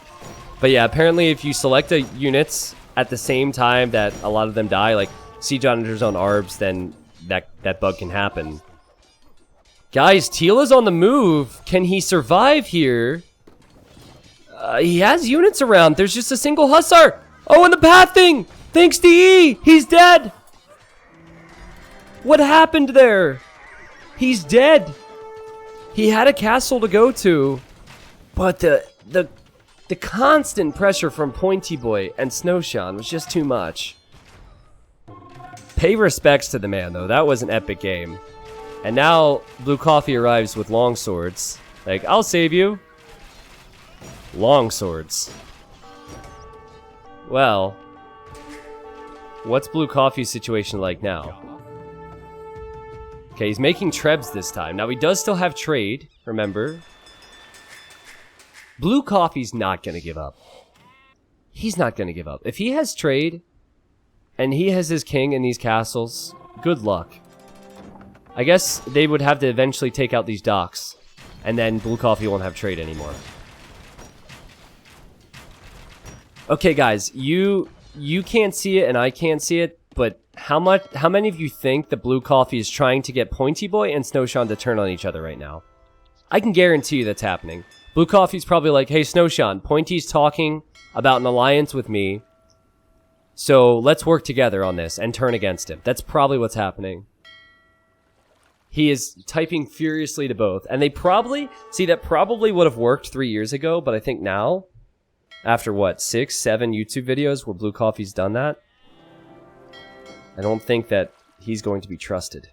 S1: But yeah, apparently if you select a units at the same time that a lot of them die, like siege onagers on arbs, then that bug can happen. Guys, Teal is on the move. Can he survive here? He has units around. There's just a single hussar. Oh, and the pathing! Thanks to E! He's dead! What happened there? He's dead. He had a castle to go to, but the constant pressure from Pointy Boy and Snowshawn was just too much. Pay respects to the man, though. That was an epic game. And now Blue Coffee arrives with long swords. Like, I'll save you. Long swords. Well, what's Blue Coffee's situation like now? Okay, he's making trebs this time. Now, he does still have trade, remember. Blue Coffee's not going to give up. He's not going to give up. If he has trade, and he has his king in these castles, good luck. I guess they would have to eventually take out these docks, and then Blue Coffee won't have trade anymore. Okay, guys, you can't see it, and I can't see it, but how many of you think that Blue Coffee is trying to get Pointy Boy and Snowshawn to turn on each other right now? I can guarantee you that's happening. Blue Coffee's probably like, hey, Snowshawn, Pointy's talking about an alliance with me, so let's work together on this and turn against him. That's probably what's happening. He is typing furiously to both, and they probably, see, that probably would have worked 3 years ago, but I think now, after what, 6, 7 YouTube videos where Blue Coffee's done that, I don't think that he's going to be trusted.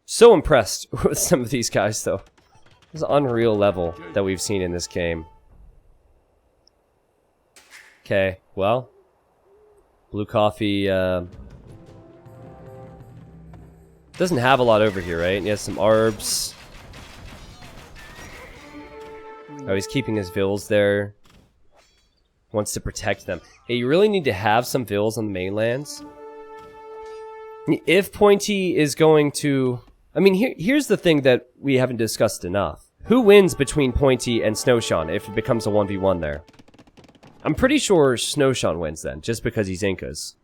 S1: So impressed with some of these guys, though. This is an unreal level that we've seen in this game. Okay, well, Blue Coffee doesn't have a lot over here, right? He has some arbs. Oh, he's keeping his vills there. Wants to protect them. Hey, you really need to have some vills on the mainlands. If Pointy is going to... I mean, here's the thing that we haven't discussed enough. Who wins between Pointy and Snowshawn if it becomes a 1v1 there? I'm pretty sure Snowshawn wins then, just because he's Incas.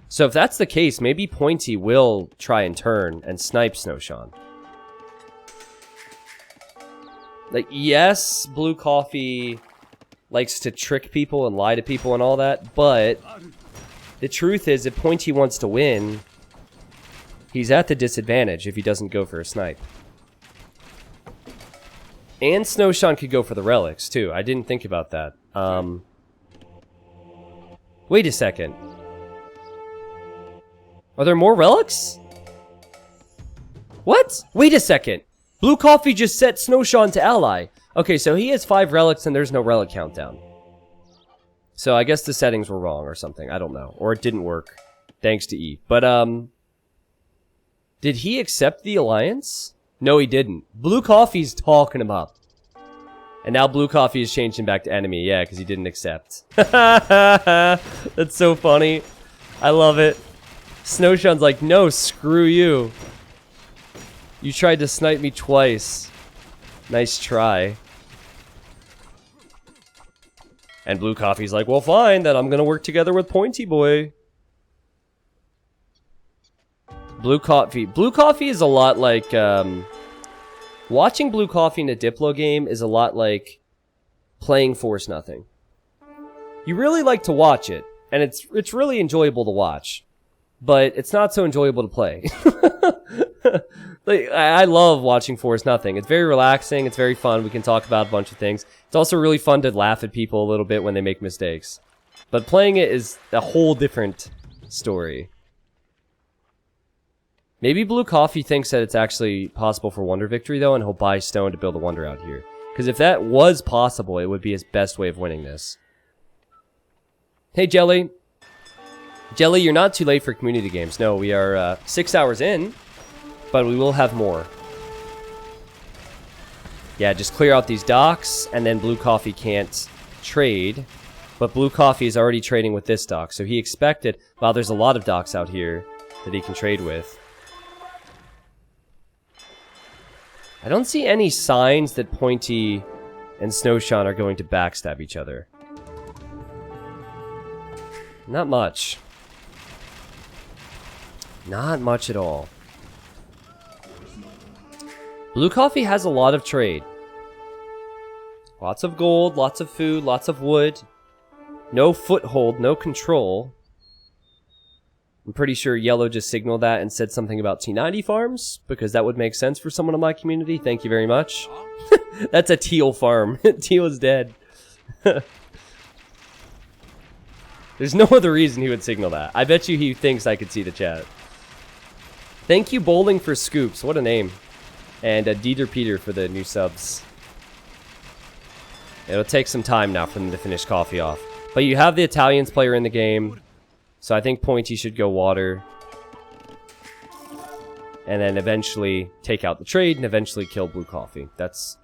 S1: So if that's the case, maybe Pointy will try and turn and snipe Snowshawn. Like, yes, Blue Coffee likes to trick people and lie to people and all that, but the truth is, if Pointy wants to win, he's at the disadvantage if he doesn't go for a snipe. And Snowshine could go for the relics, too. I didn't think about that. Wait a second. Are there more relics? What? Wait a second. Blue Coffee just set Snowshine to ally. Okay, so he has 5 relics and there's no relic countdown. So I guess the settings were wrong or something. I don't know. Or it didn't work. Thanks to E. But, did he accept the alliance? No, he didn't. Blue Coffee's talking him up. And now Blue Coffee is changing back to enemy. Yeah, because he didn't accept. That's so funny. I love it. Snowshine's like, no, screw you. You tried to snipe me twice. Nice try. And Blue Coffee's like, well, fine, then I'm gonna work together with Pointy Boy. Blue Coffee is a lot like, watching Blue Coffee in a Diplo game is a lot like playing Force Nothing. You really like to watch it, and it's really enjoyable to watch, but it's not so enjoyable to play. Like, I love watching Force Nothing. It's very relaxing, it's very fun, we can talk about a bunch of things. It's also really fun to laugh at people a little bit when they make mistakes. But playing it is a whole different story. Maybe Blue Coffee thinks that it's actually possible for Wonder Victory, though, and he'll buy stone to build a Wonder out here. Because if that was possible, it would be his best way of winning this. Hey, Jelly. Jelly, you're not too late for community games. No, we are 6 hours in, but we will have more. Yeah, just clear out these docks, and then Blue Coffee can't trade. But Blue Coffee is already trading with this dock, so he expected... Wow, there's a lot of docks out here that he can trade with. I don't see any signs that Pointy and Snowshine are going to backstab each other. Not much. Not much at all. Blue Coffee has a lot of trade. Lots of gold, lots of food, lots of wood. No foothold, no control. I'm pretty sure Yellow just signaled that and said something about T90 farms, because that would make sense for someone in my community. Thank you very much. That's a teal farm. Teal is dead. There's no other reason he would signal that. I bet you he thinks I could see the chat. Thank you, Bowling, for Scoops. What a name. And Dieter Peter for the new subs. It'll take some time now for them to finish coffee off. But you have the Italians player in the game. So I think Pointy should go water. And then eventually take out the trade and eventually kill Blue Coffee. That's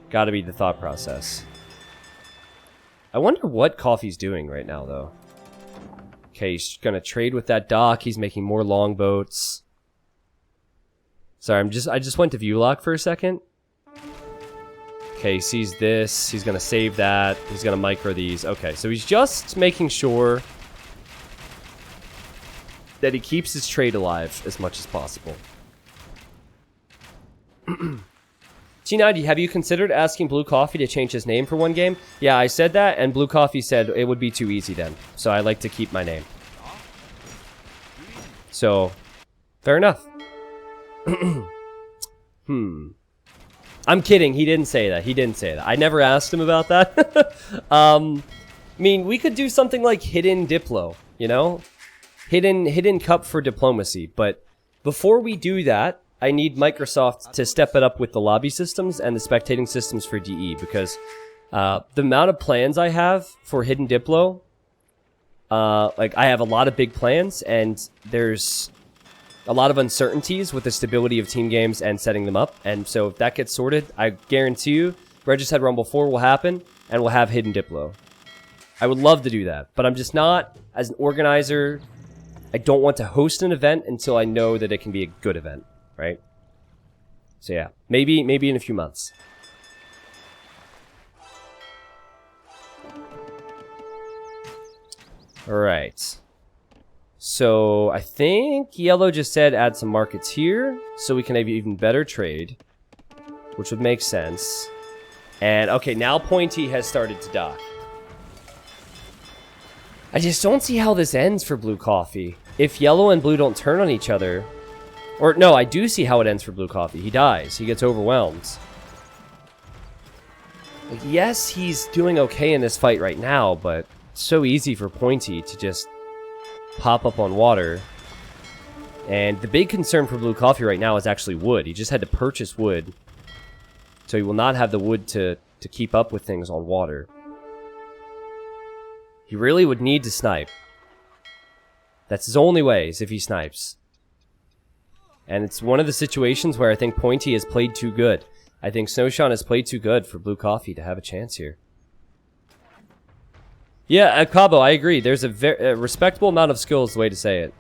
S1: gotta be the thought process. I wonder what Coffee's doing right now, though. Okay, he's gonna trade with that dock. He's making more longboats. Sorry, I just went to view lock for a second. Okay, he sees this. He's gonna save that. He's gonna micro these. Okay, so he's just making sure that he keeps his trade alive as much as possible. T90, have you considered asking Blue Coffee to change his name for one game? Yeah, I said that, and Blue Coffee said it would be too easy then. So I like to keep my name. So, fair enough. I'm kidding, he didn't say that. He didn't say that. I never asked him about that. I mean, we could do something like Hidden Diplo, you know? Hidden cup for diplomacy, but before we do that, I need Microsoft to step it up with the lobby systems and the spectating systems for DE, because the amount of plans I have for Hidden Diplo, like I have a lot of big plans, and there's a lot of uncertainties with the stability of team games and setting them up, and so if that gets sorted, I guarantee you, Regicide Rumble 4 will happen, and we'll have Hidden Diplo. I would love to do that, but I'm just not, as an organizer, I don't want to host an event until I know that it can be a good event, right? So yeah, maybe in a few months. Alright. So I think Yellow just said add some markets here, so we can have even better trade, which would make sense. And okay, now Pointy has started to dock. I just don't see how this ends for Blue Coffee. If Yellow and Blue don't turn on each other... Or, no, I do see how it ends for Blue Coffee. He dies. He gets overwhelmed. Like, yes, he's doing okay in this fight right now, but it's so easy for Pointy to just pop up on water. And the big concern for Blue Coffee right now is actually wood. He just had to purchase wood, so he will not have the wood to keep up with things on water. He really would need to snipe. That's his only way, is if he snipes. And it's one of the situations where I think Pointy has played too good. I think Snowshawn has played too good for Blue Coffee to have a chance here. Yeah, Cabo, I agree. There's a respectable amount of skill is the way to say it.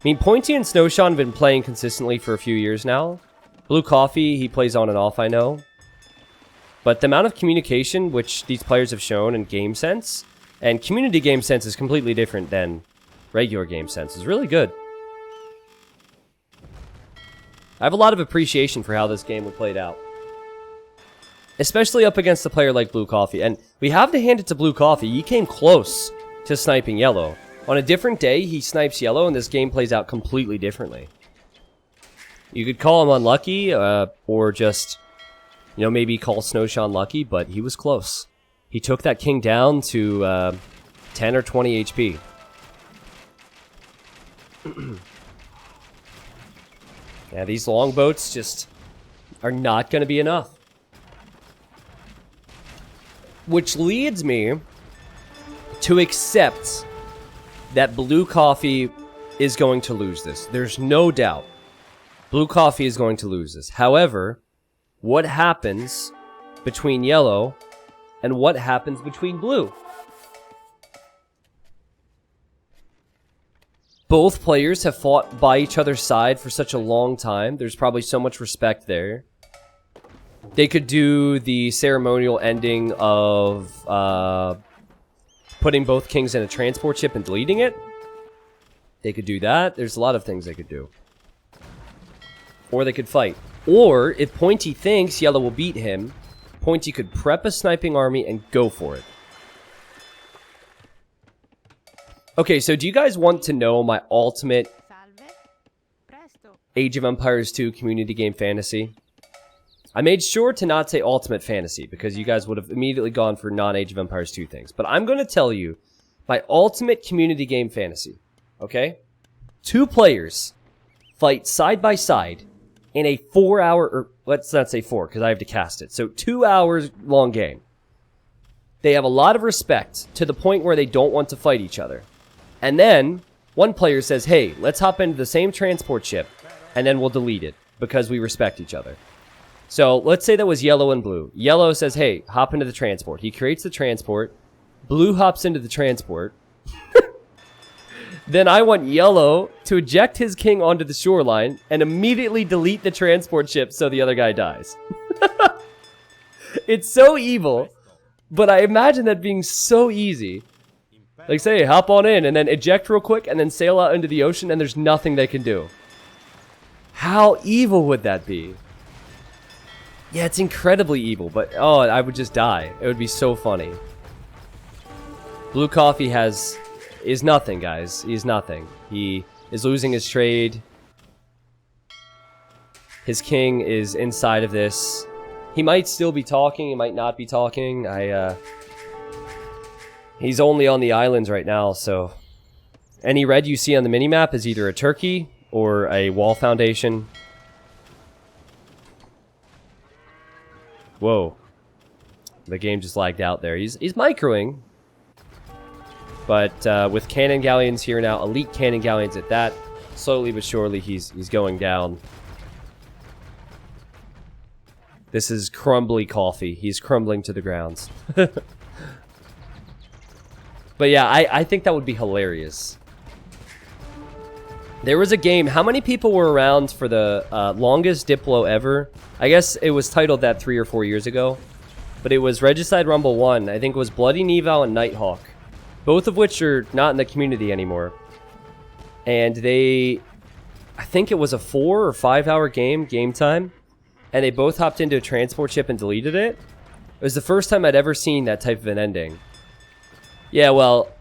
S1: I mean, Pointy and Snowshawn have been playing consistently for a few years now. Blue Coffee, he plays on and off, I know. But the amount of communication which these players have shown in game sense, and community game sense is completely different than regular game sense, is really good. I have a lot of appreciation for how this game would played out. Especially up against a player like Blue Coffee. And we have to hand it to Blue Coffee. He came close to sniping Yellow. On a different day, he snipes Yellow, and this game plays out completely differently. You could call him unlucky, or just, you know, maybe call Snowshawn lucky, but he was close. He took that king down to 10 or 20 HP. Yeah, these longboats just are not going to be enough. Which leads me to accept that Blue Coffee is going to lose this. There's no doubt. Blue Coffee is going to lose this. However, what happens between Yellow and what happens between Blue? Both players have fought by each other's side for such a long time. There's probably so much respect there. They could do the ceremonial ending of putting both kings in a transport ship and deleting it. They could do that. There's a lot of things they could do. Or they could fight. Or, if Pointy thinks Yellow will beat him, Pointy could prep a sniping army and go for it. Okay, so do you guys want to know my ultimate Age of Empires 2 community game fantasy? I made sure to not say ultimate fantasy because you guys would have immediately gone for non-Age of Empires 2 things. But I'm going to tell you my ultimate community game fantasy, okay? 2 players fight side by side in a 4-hour, or let's not say 4 because I have to cast it. So 2 hours long game. They have a lot of respect to the point where they don't want to fight each other. And then, one player says, hey, let's hop into the same transport ship, and then we'll delete it, because we respect each other. So, let's say that was Yellow and Blue. Yellow says, hey, hop into the transport. He creates the transport. Blue hops into the transport. Then I want Yellow to eject his king onto the shoreline, and immediately delete the transport ship so the other guy dies. It's so evil, but I imagine that being so easy. Like, say, hop on in, and then eject real quick, and then sail out into the ocean, and there's nothing they can do. How evil would that be? Yeah, it's incredibly evil, but, oh, I would just die. It would be so funny. Blue Coffee is nothing, guys. He's nothing. He is losing his trade. His king is inside of this. He might still be talking, he might not be talking. He's only on the islands right now, so any red you see on the minimap is either a turkey or a wall foundation. Whoa. The game just lagged out there. He's microing. But with cannon galleons here now, elite cannon galleons at that, slowly but surely he's going down. This is crumbly coffee. He's crumbling to the ground. But yeah, I think that would be hilarious. There was a game, how many people were around for the longest Diplo ever? I guess it was titled that 3 or 4 years ago. But it was Regicide Rumble 1. I think it was Bloody Neval and Nighthawk. Both of which are not in the community anymore. And I think it was a 4 or 5 hour game time. And they both hopped into a transport ship and deleted it. It was the first time I'd ever seen that type of an ending. Yeah, well,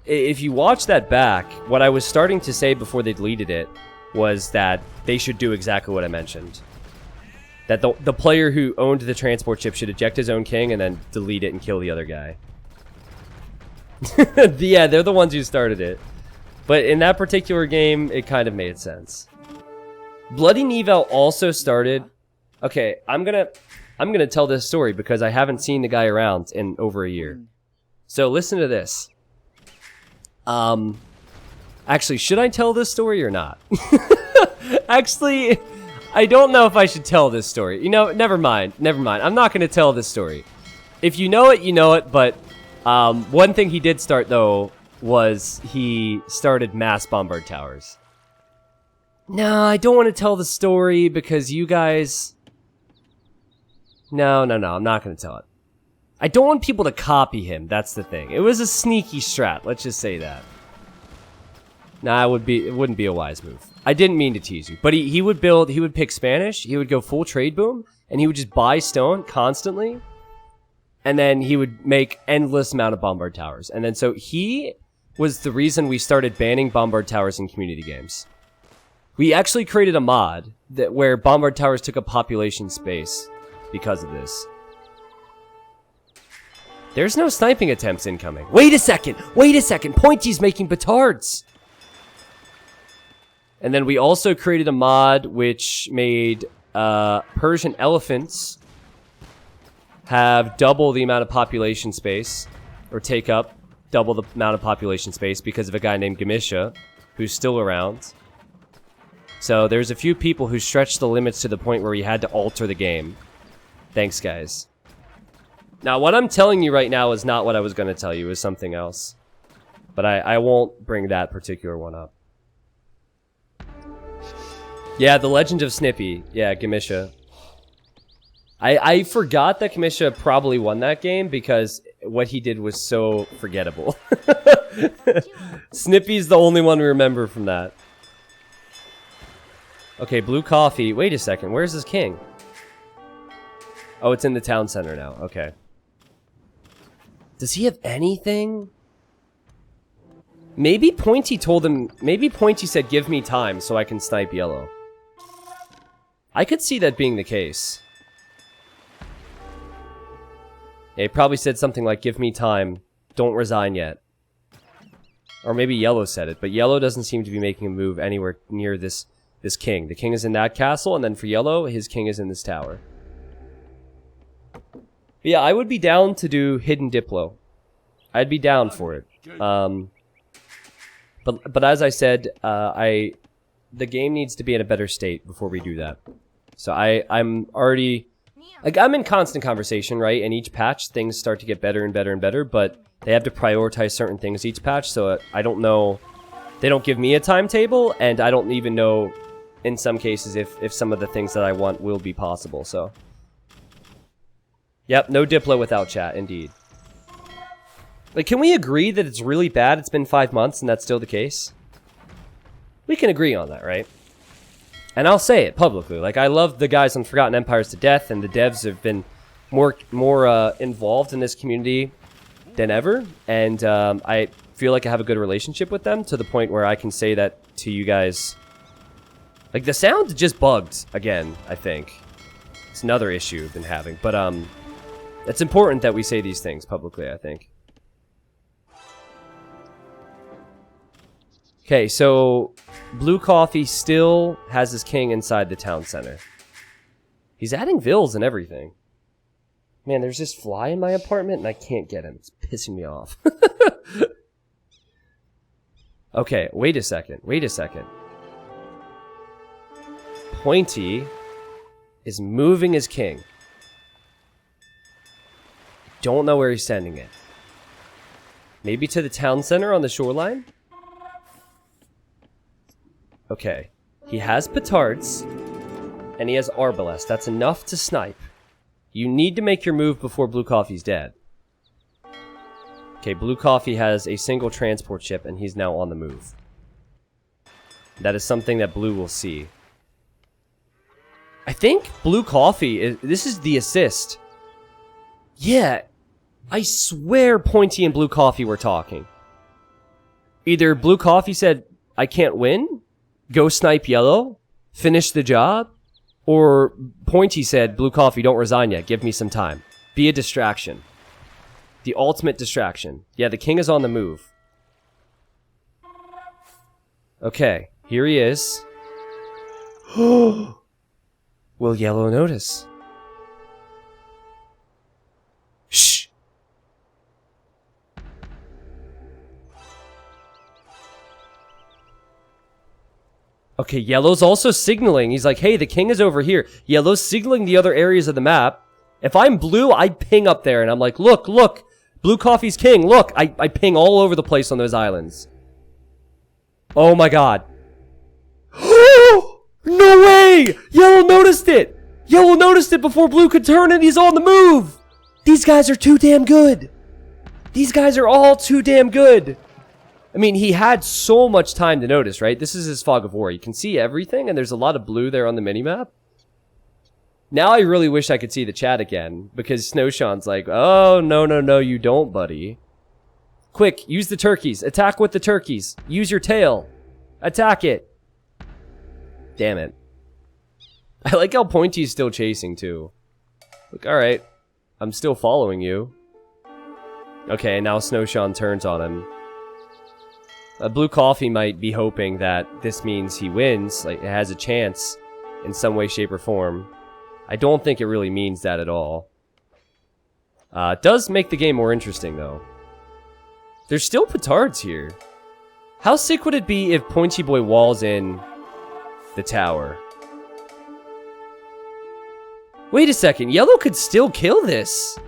S1: if you watch that back, what I was starting to say before they deleted it was that they should do exactly what I mentioned. That the player who owned the transport ship should eject his own king and then delete it and kill the other guy. Yeah, they're the ones who started it. But in that particular game, it kind of made sense. Bloody Nevel also started... Okay, I'm gonna tell this story because I haven't seen the guy around in over a year. So listen to this. Actually, should I tell this story or not? Actually, I don't know if I should tell this story. You know, never mind. I'm not gonna tell this story. If you know it, you know it, but one thing he did start, though, was he started mass bombard towers. No, I don't want to tell the story because you guys... No, I'm not going to tell it. I don't want people to copy him, that's the thing. It was a sneaky strat, let's just say that. Nah, it wouldn't be a wise move. I didn't mean to tease you, but he would pick Spanish, he would go full trade boom, and he would just buy stone constantly, and then he would make endless amount of bombard towers. And then so he was the reason we started banning bombard towers in community games. We actually created a mod where bombard towers took up population space because of this. There's no sniping attempts incoming. Wait a second! Pointy's making petards! And then we also created a mod which made Persian elephants have double the amount of population space, or take up double the amount of population space because of a guy named Gamisha, who's still around. So there's a few people who stretched the limits to the point where we had to alter the game. Thanks, guys. Now, what I'm telling you right now is not what I was going to tell you. It was something else. But I won't bring that particular one up. Yeah, the Legend of Snippy. Yeah, Gamisha. I forgot that Gamisha probably won that game because what he did was so forgettable. Snippy's the only one we remember from that. Okay, blue coffee. Wait a second. Where's his king? Oh, it's in the town center now. Okay. Does he have anything? Maybe Pointy told him... Maybe Pointy said, give me time so I can snipe yellow. I could see that being the case. Yeah, he probably said something like, give me time. Don't resign yet. Or maybe yellow said it, but yellow doesn't seem to be making a move anywhere near this king. The king is in that castle, and then for yellow, his king is in this tower. But yeah, I would be down to do hidden Diplo. I'd be down for it. But as I said, the game needs to be in a better state before we do that. So I'm already... Like, I'm in constant conversation, right? And each patch, things start to get better and better and better, but they have to prioritize certain things each patch, so I don't know... They don't give me a timetable, and I don't even know, in some cases, if some of the things that I want will be possible, so... Yep, no Diplo without chat, indeed. Like, can we agree that it's really bad? It's been 5 months, and that's still the case? We can agree on that, right? And I'll say it publicly. Like, I love the guys on Forgotten Empires to death, and the devs have been more involved in this community than ever. And I feel like I have a good relationship with them to the point where I can say that to you guys. Like, the sound just bugged again, I think. It's another issue I've been having. But it's important that we say these things publicly, I think. Okay, so Blue Coffee still has his king inside the town center. He's adding vills and everything. Man, there's this fly in my apartment and I can't get him. It's pissing me off. Okay, wait a second. Pointy is moving his king. Don't know where he's sending it. Maybe to the town center on the shoreline? Okay, he has petards, and he has arbalest. That's enough to snipe. You need to make your move before Blue Coffee's dead. Okay, Blue Coffee has a single transport ship, and he's now on the move. That is something that Blue will see. I think Blue Coffee, this is the assist. Yeah, I swear Pointy and Blue Coffee were talking. Either Blue Coffee said, I can't win, go snipe yellow, finish the job, Or Pointy said, Blue Coffee, don't resign yet. Give me some time. Be a distraction. The ultimate distraction. Yeah, the king is on the move. Okay, here he is. Will Yellow notice? Shh! Okay, Yellow's also signaling. He's like, hey, the king is over here. Yellow's signaling the other areas of the map. If I'm blue, I ping up there and I'm like, look, look. Blue Coffee's king, look. I ping all over the place on those islands. Oh my god. No way! Yellow noticed it! Yellow noticed it before Blue could turn and he's on the move! These guys are too damn good! These guys are all too damn good! I mean, he had so much time to notice, right? This is his fog of war. You can see everything and there's a lot of blue there on the minimap. Now I really wish I could see the chat again because Snowshawn's like, oh, no, no, no, you don't, buddy. Quick, use the turkeys. Attack with the turkeys. Use your tail. Attack it. Damn it. I like how Pointy's still chasing, too. Look, alright. I'm still following you. Okay, now Snowshawn turns on him. Blue Coffee might be hoping that this means he wins, like, it has a chance in some way, shape, or form. I don't think it really means that at all. It does make the game more interesting, though. There's still petards here. How sick would it be if Pointy Boy walls in the tower? Wait a second, Yellow could still kill this.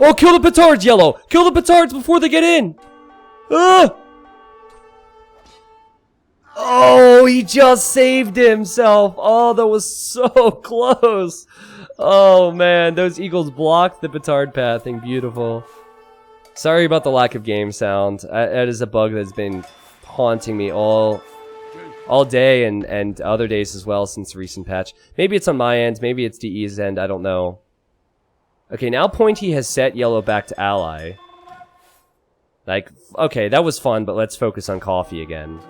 S1: Oh, kill the petards, Yellow! Kill the petards before they get in! Ah! Oh, he just saved himself. Oh, that was so close. Oh, man, those eagles blocked the petard pathing. Beautiful. Sorry about the lack of game sound. That is a bug that's been haunting me all day and other days as well since the recent patch. Maybe it's on my end, maybe it's DE's end, I don't know. Okay, now Pointy has set Yellow back to ally. Like, okay, that was fun, but let's focus on Coffee again.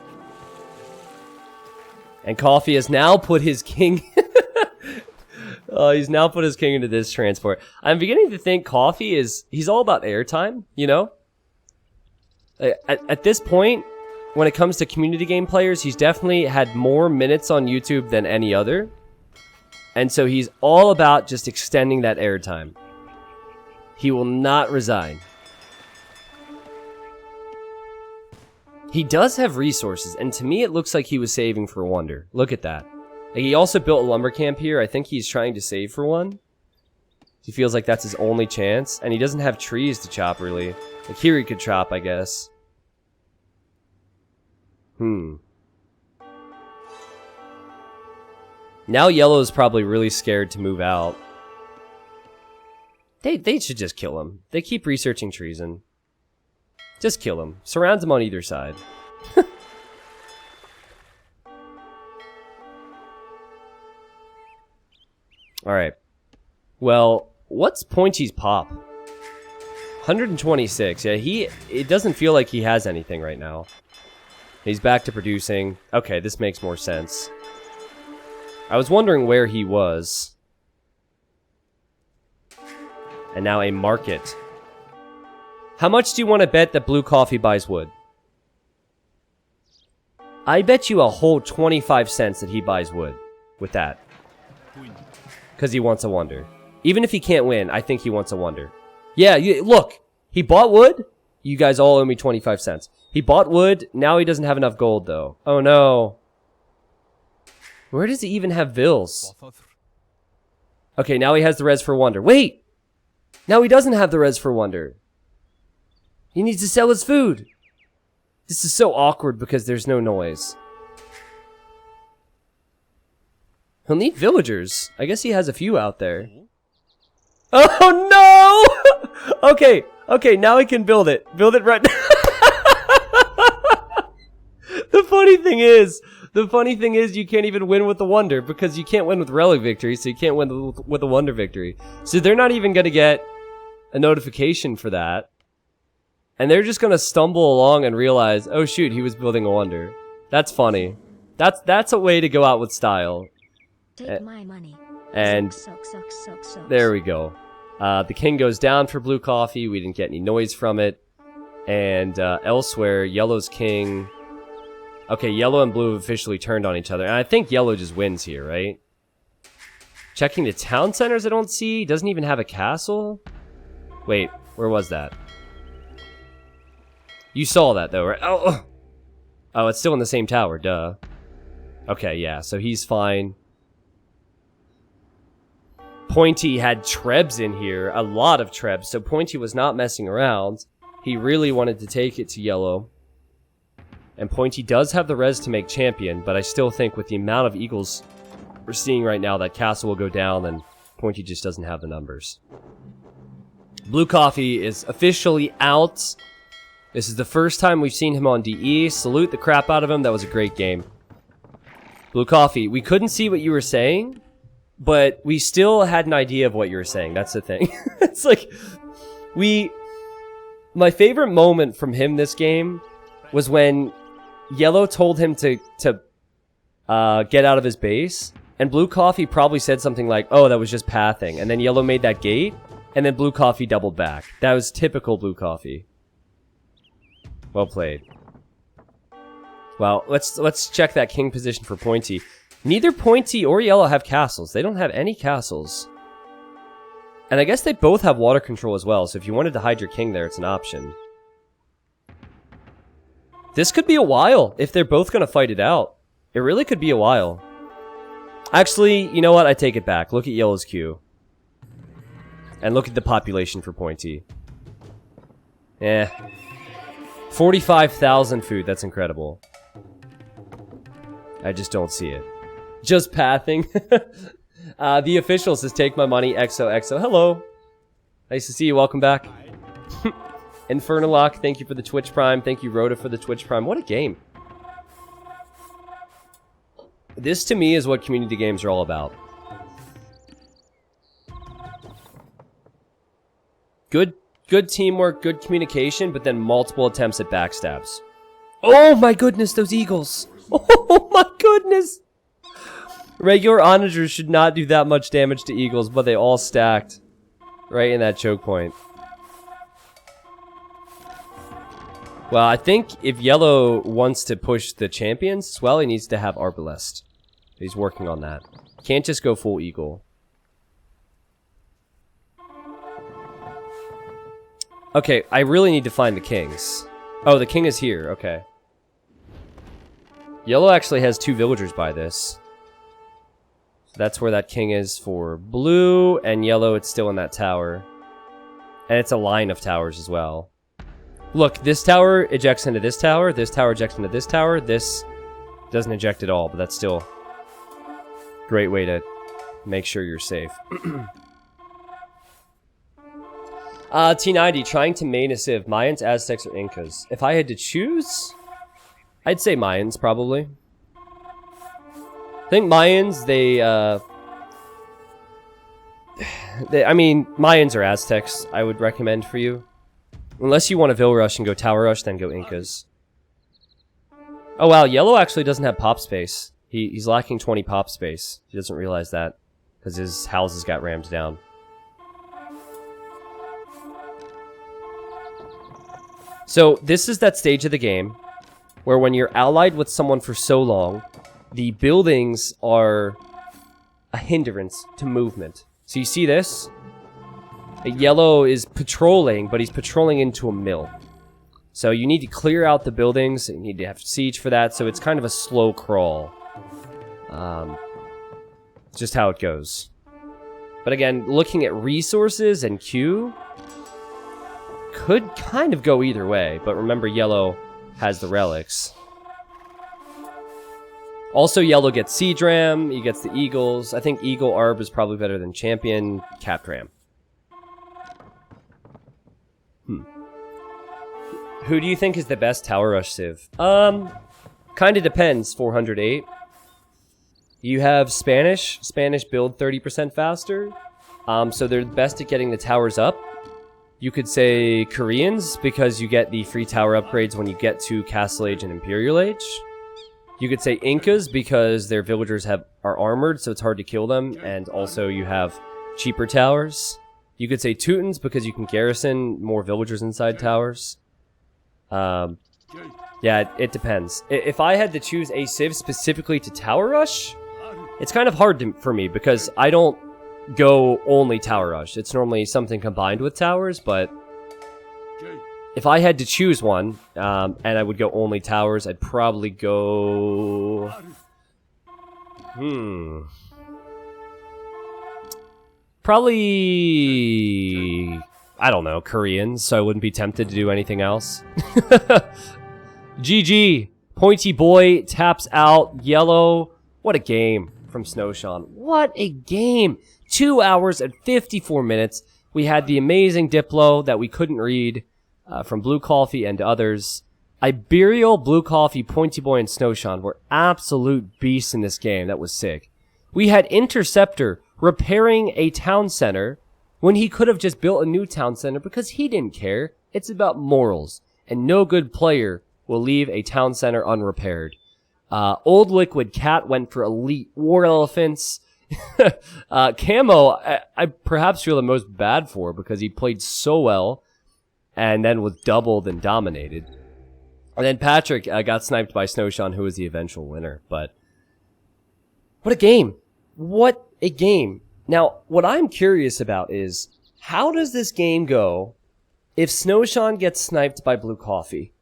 S1: And Coffee has now put his king... he's now put his king into this transport. I'm beginning to think Coffee is... He's all about airtime, you know? At this point, when it comes to community game players, he's definitely had more minutes on YouTube than any other. And so he's all about just extending that airtime. He will not resign. He does have resources, and to me it looks like he was saving for Wonder. Look at that. Like, he also built a lumber camp here. I think he's trying to save for one. He feels like that's his only chance, and he doesn't have trees to chop, really. Like, here he could chop, I guess. Now Yellow's probably really scared to move out. They should just kill him. They keep researching treason. Just kill him. Surround him on either side. Alright. Well, what's Pointy's pop? 126. Yeah, it doesn't feel like he has anything right now. He's back to producing. Okay, this makes more sense. I was wondering where he was. And now a market. How much do you want to bet that Blue Coffee buys wood? I bet you a whole 25 cents that he buys wood with that. Because he wants a wonder. Even if he can't win, I think he wants a wonder. Yeah, look. He bought wood. You guys all owe me 25 cents. He bought wood. Now he doesn't have enough gold, though. Oh, no. Where does he even have bills? Okay, now he has the res for wonder. Wait! Now he doesn't have the res for wonder. He needs to sell his food. This is so awkward because there's no noise. He'll need villagers. I guess he has a few out there. Oh no! Okay, now he can build it. Build it right now. The funny thing is you can't even win with the wonder because you can't win with relic victory, so you can't win with a wonder victory. So they're not even gonna get a notification for that. And they're just gonna stumble along and realize, oh shoot, he was building a wonder. That's funny. That's a way to go out with style.
S2: Take my money.
S1: And
S2: Suck.
S1: there we go. The king goes down for blue coffee. We didn't get any noise from it. And elsewhere, yellow's king... Okay, yellow and blue have officially turned on each other. And I think yellow just wins here, right? Checking the town centers I don't see. Doesn't even have a castle. Wait, where was that? You saw that though, right? Oh, it's still in the same tower, duh. Okay, yeah, so he's fine. Pointy had trebs in here, a lot of trebs, so Pointy was not messing around. He really wanted to take it to yellow. And Pointy does have the res to make champion, but I still think with the amount of eagles we're seeing right now, that castle will go down and Pointy just doesn't have the numbers. Blue Coffee is officially out. This is the first time we've seen him on DE. Salute the crap out of him. That was a great game. Blue Coffee, we couldn't see what you were saying, but we still had an idea of what you were saying. That's the thing. It's like, my favorite moment from him this game was when Yellow told him to get out of his base, and Blue Coffee probably said something like, oh, that was just pathing, and then Yellow made that gate, and then Blue Coffee doubled back. That was typical Blue Coffee. Well played. Well, let's check that king position for Pointy. Neither Pointy or Yellow have castles. They don't have any castles. And I guess they both have water control as well, so if you wanted to hide your king there, it's an option. This could be a while if they're both going to fight it out. It really could be a while. Actually, you know what? I take it back. Look at Yellow's queue. And look at the population for Pointy. 45,000 food. That's incredible. I just don't see it. Just pathing. The official says, take my money. XOXO. Hello. Nice to see you. Welcome back. Infernalock, thank you for the Twitch Prime. Thank you, Rhoda, for the Twitch Prime. What a game. This, to me, is what community games are all about. Good teamwork, good communication, but then multiple attempts at backstabs. Oh my goodness, those eagles. Oh my goodness. Regular onagers should not do that much damage to eagles, but they all stacked right in that choke point. Well, I think if Yellow wants to push the champions as well, he needs to have Arbalest. He's working on that. Can't just go full eagle. Okay, I really need to find the kings. Oh, the king is here. Okay. Yellow actually has 2 villagers by this. So that's where that king is for blue, and yellow, it's still in that tower. And it's a line of towers as well. Look, this tower ejects into this tower ejects into this tower, this doesn't eject at all, but that's still a great way to make sure you're safe. T90, trying to main a civ, Mayans, Aztecs, or Incas. If I had to choose, I'd say Mayans, probably. I think Mayans, I mean, Mayans or Aztecs, I would recommend for you. Unless you want to Vill Rush and go Tower Rush, then go Incas. Oh wow, Yellow actually doesn't have pop space. He's lacking 20 pop space. He doesn't realize that, because his houses got rammed down. So, this is that stage of the game where when you're allied with someone for so long, the buildings are a hindrance to movement. So you see this? Yellow is patrolling, but he's patrolling into a mill. So you need to clear out the buildings, and you need to have siege for that, so it's kind of a slow crawl. Just how it goes. But again, looking at resources and queue, could kind of go either way, but remember Yellow has the relics. Also, Yellow gets Siege Ram, he gets the Eagles. I think Eagle Arb is probably better than Champion Capped Ram. Who do you think is the best Tower Rush civ? Kinda depends, 408. You have Spanish build 30% faster. So they're best at getting the towers up. You could say Koreans, because you get the free tower upgrades when you get to Castle Age and Imperial Age. You could say Incas, because their villagers have are armored, so it's hard to kill them, and also you have cheaper towers. You could say Teutons because you can garrison more villagers inside towers. Yeah, it depends. If I had to choose a civ specifically to tower rush, it's kind of hard for me because I don't go only tower rush. It's normally something combined with towers, but if I had to choose one, and I would go only towers, I'd probably go... Probably... I don't know, Koreans, so I wouldn't be tempted to do anything else. GG. Pointy Boy taps out. Yellow. What a game from Snowshawn. What a game. 2 hours and 54 minutes. We had the amazing Diplo that we couldn't read from Blue Coffee and others. Imperial, Blue Coffee, Pointy Boy, and Snowshawn were absolute beasts in this game. That was sick. We had Interceptor repairing a town center when he could have just built a new town center because he didn't care. It's about morals, and no good player will leave a town center unrepaired. Old Liquid Cat went for elite war elephants. Camo, I perhaps feel the most bad for because he played so well and then was doubled and dominated. And then Patrick got sniped by Snowshawn, who was the eventual winner. But what a game. What a game. Now, what I'm curious about is, how does this game go if Snowshawn gets sniped by Blue Coffee?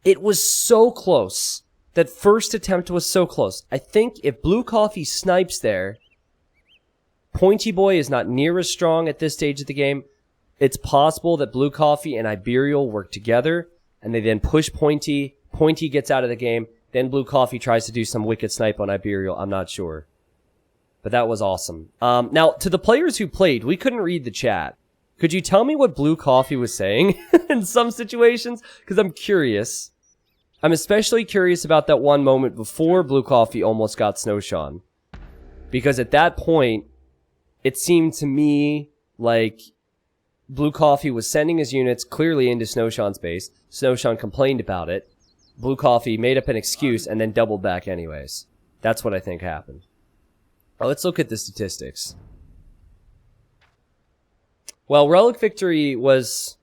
S1: It was so close. That first attempt was so close. I think if Blue Coffee snipes there, Pointy Boy is not near as strong at this stage of the game. It's possible that Blue Coffee and Imperial work together, and they then push Pointy. Pointy gets out of the game. Then Blue Coffee tries to do some wicked snipe on Imperial. I'm not sure. But that was awesome. Now, to the players who played, we couldn't read the chat. Could you tell me what Blue Coffee was saying in some situations? Because I'm curious. I'm especially curious about that one moment before Blue Coffee almost got Snowshawn. Because at that point, it seemed to me like Blue Coffee was sending his units clearly into Snowshawn's base. Snowshawn complained about it. Blue Coffee made up an excuse and then doubled back anyways. That's what I think happened. Now, let's look at the statistics. Well, Relic Victory was...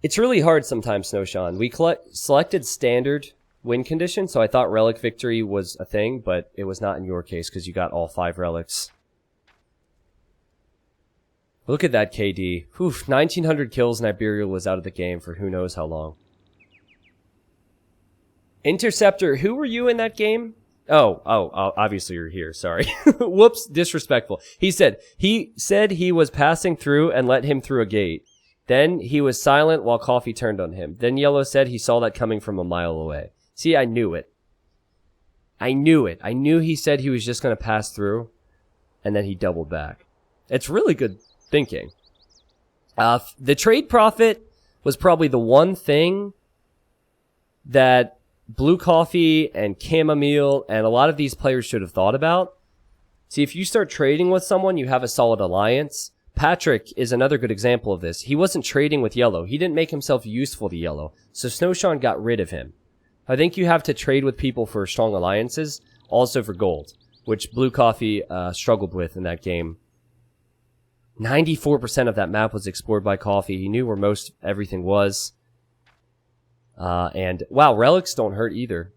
S1: It's really hard sometimes, Snowshawn. We selected standard win condition, so I thought Relic Victory was a thing, but it was not in your case because you got all 5 relics. Look at that KD. Oof, 1900 kills and Imperial was out of the game for who knows how long. Interceptor, who were you in that game? Oh, obviously you're here, sorry. Whoops, disrespectful. He said he was passing through and let him through a gate. Then he was silent while Coffee turned on him. Then Yellow said he saw that coming from a mile away. See, I knew it. I knew it. I knew he said he was just going to pass through, and then he doubled back. It's really good thinking. The trade profit was probably the one thing that Blue Coffee and Chamomile and a lot of these players should have thought about. See, if you start trading with someone, you have a solid alliance. Patrick is another good example of this. He wasn't trading with Yellow. He didn't make himself useful to Yellow. So Snowshawn got rid of him. I think you have to trade with people for strong alliances, also for gold, which Blue Coffee struggled with in that game. 94% of that map was explored by Coffee. He knew where most everything was. And, wow, relics don't hurt either.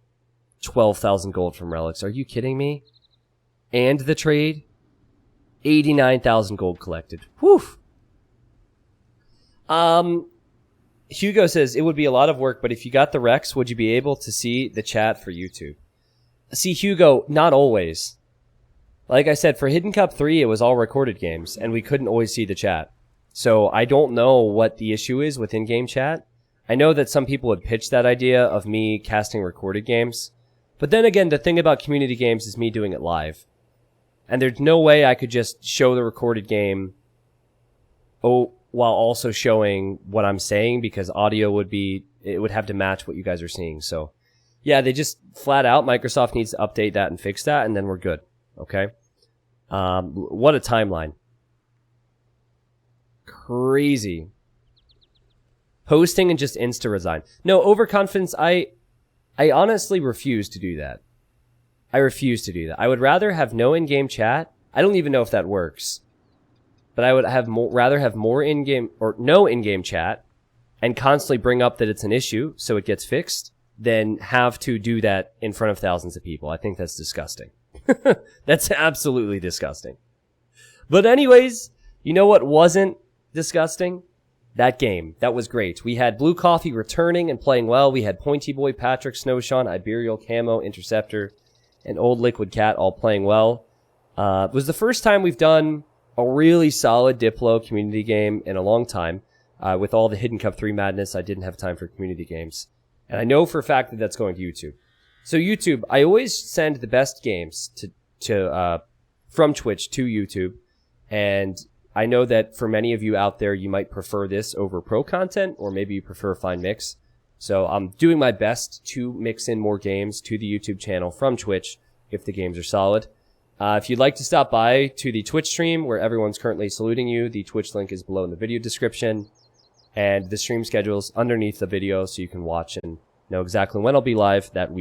S1: 12,000 gold from relics. Are you kidding me? And the trade? 89,000 gold collected. Whew. Hugo says, it would be a lot of work, but if you got the Rex, would you be able to see the chat for YouTube? See, Hugo, not always. Like I said, for Hidden Cup 3, it was all recorded games, and we couldn't always see the chat. So I don't know what the issue is with in-game chat. I know that some people would pitch that idea of me casting recorded games. But then again, the thing about community games is me doing it live. And there's no way I could just show the recorded game while also showing what I'm saying, because audio would have to match what you guys are seeing. So, yeah, they just flat out, Microsoft needs to update that and fix that, and then we're good. Okay? What a timeline. Crazy. Posting and just insta-resign. No, overconfidence, I honestly refuse to do that. I refuse to do that. I would rather have no in-game chat. I don't even know if that works. But I would have rather have more in-game or no in-game chat and constantly bring up that it's an issue so it gets fixed than have to do that in front of thousands of people. I think that's disgusting. That's absolutely disgusting. But anyways, you know what wasn't disgusting? That game. That was great. We had Blue Coffee returning and playing well. We had Pointy Boy, Patrick, Snowshawn, Imperial, Camo, Interceptor, and Old Liquid Cat all playing well. It was the first time we've done a really solid Diplo community game in a long time. With all the Hidden Cup 3 madness, I didn't have time for community games. And I know for a fact that that's going to YouTube. So YouTube, I always send the best games from Twitch to YouTube. And I know that for many of you out there, you might prefer this over pro content, or maybe you prefer a fine mix. So I'm doing my best to mix in more games to the YouTube channel from Twitch if the games are solid. If you'd like to stop by to the Twitch stream where everyone's currently saluting you, the Twitch link is below in the video description. And the stream schedule's underneath the video so you can watch and know exactly when I'll be live that week.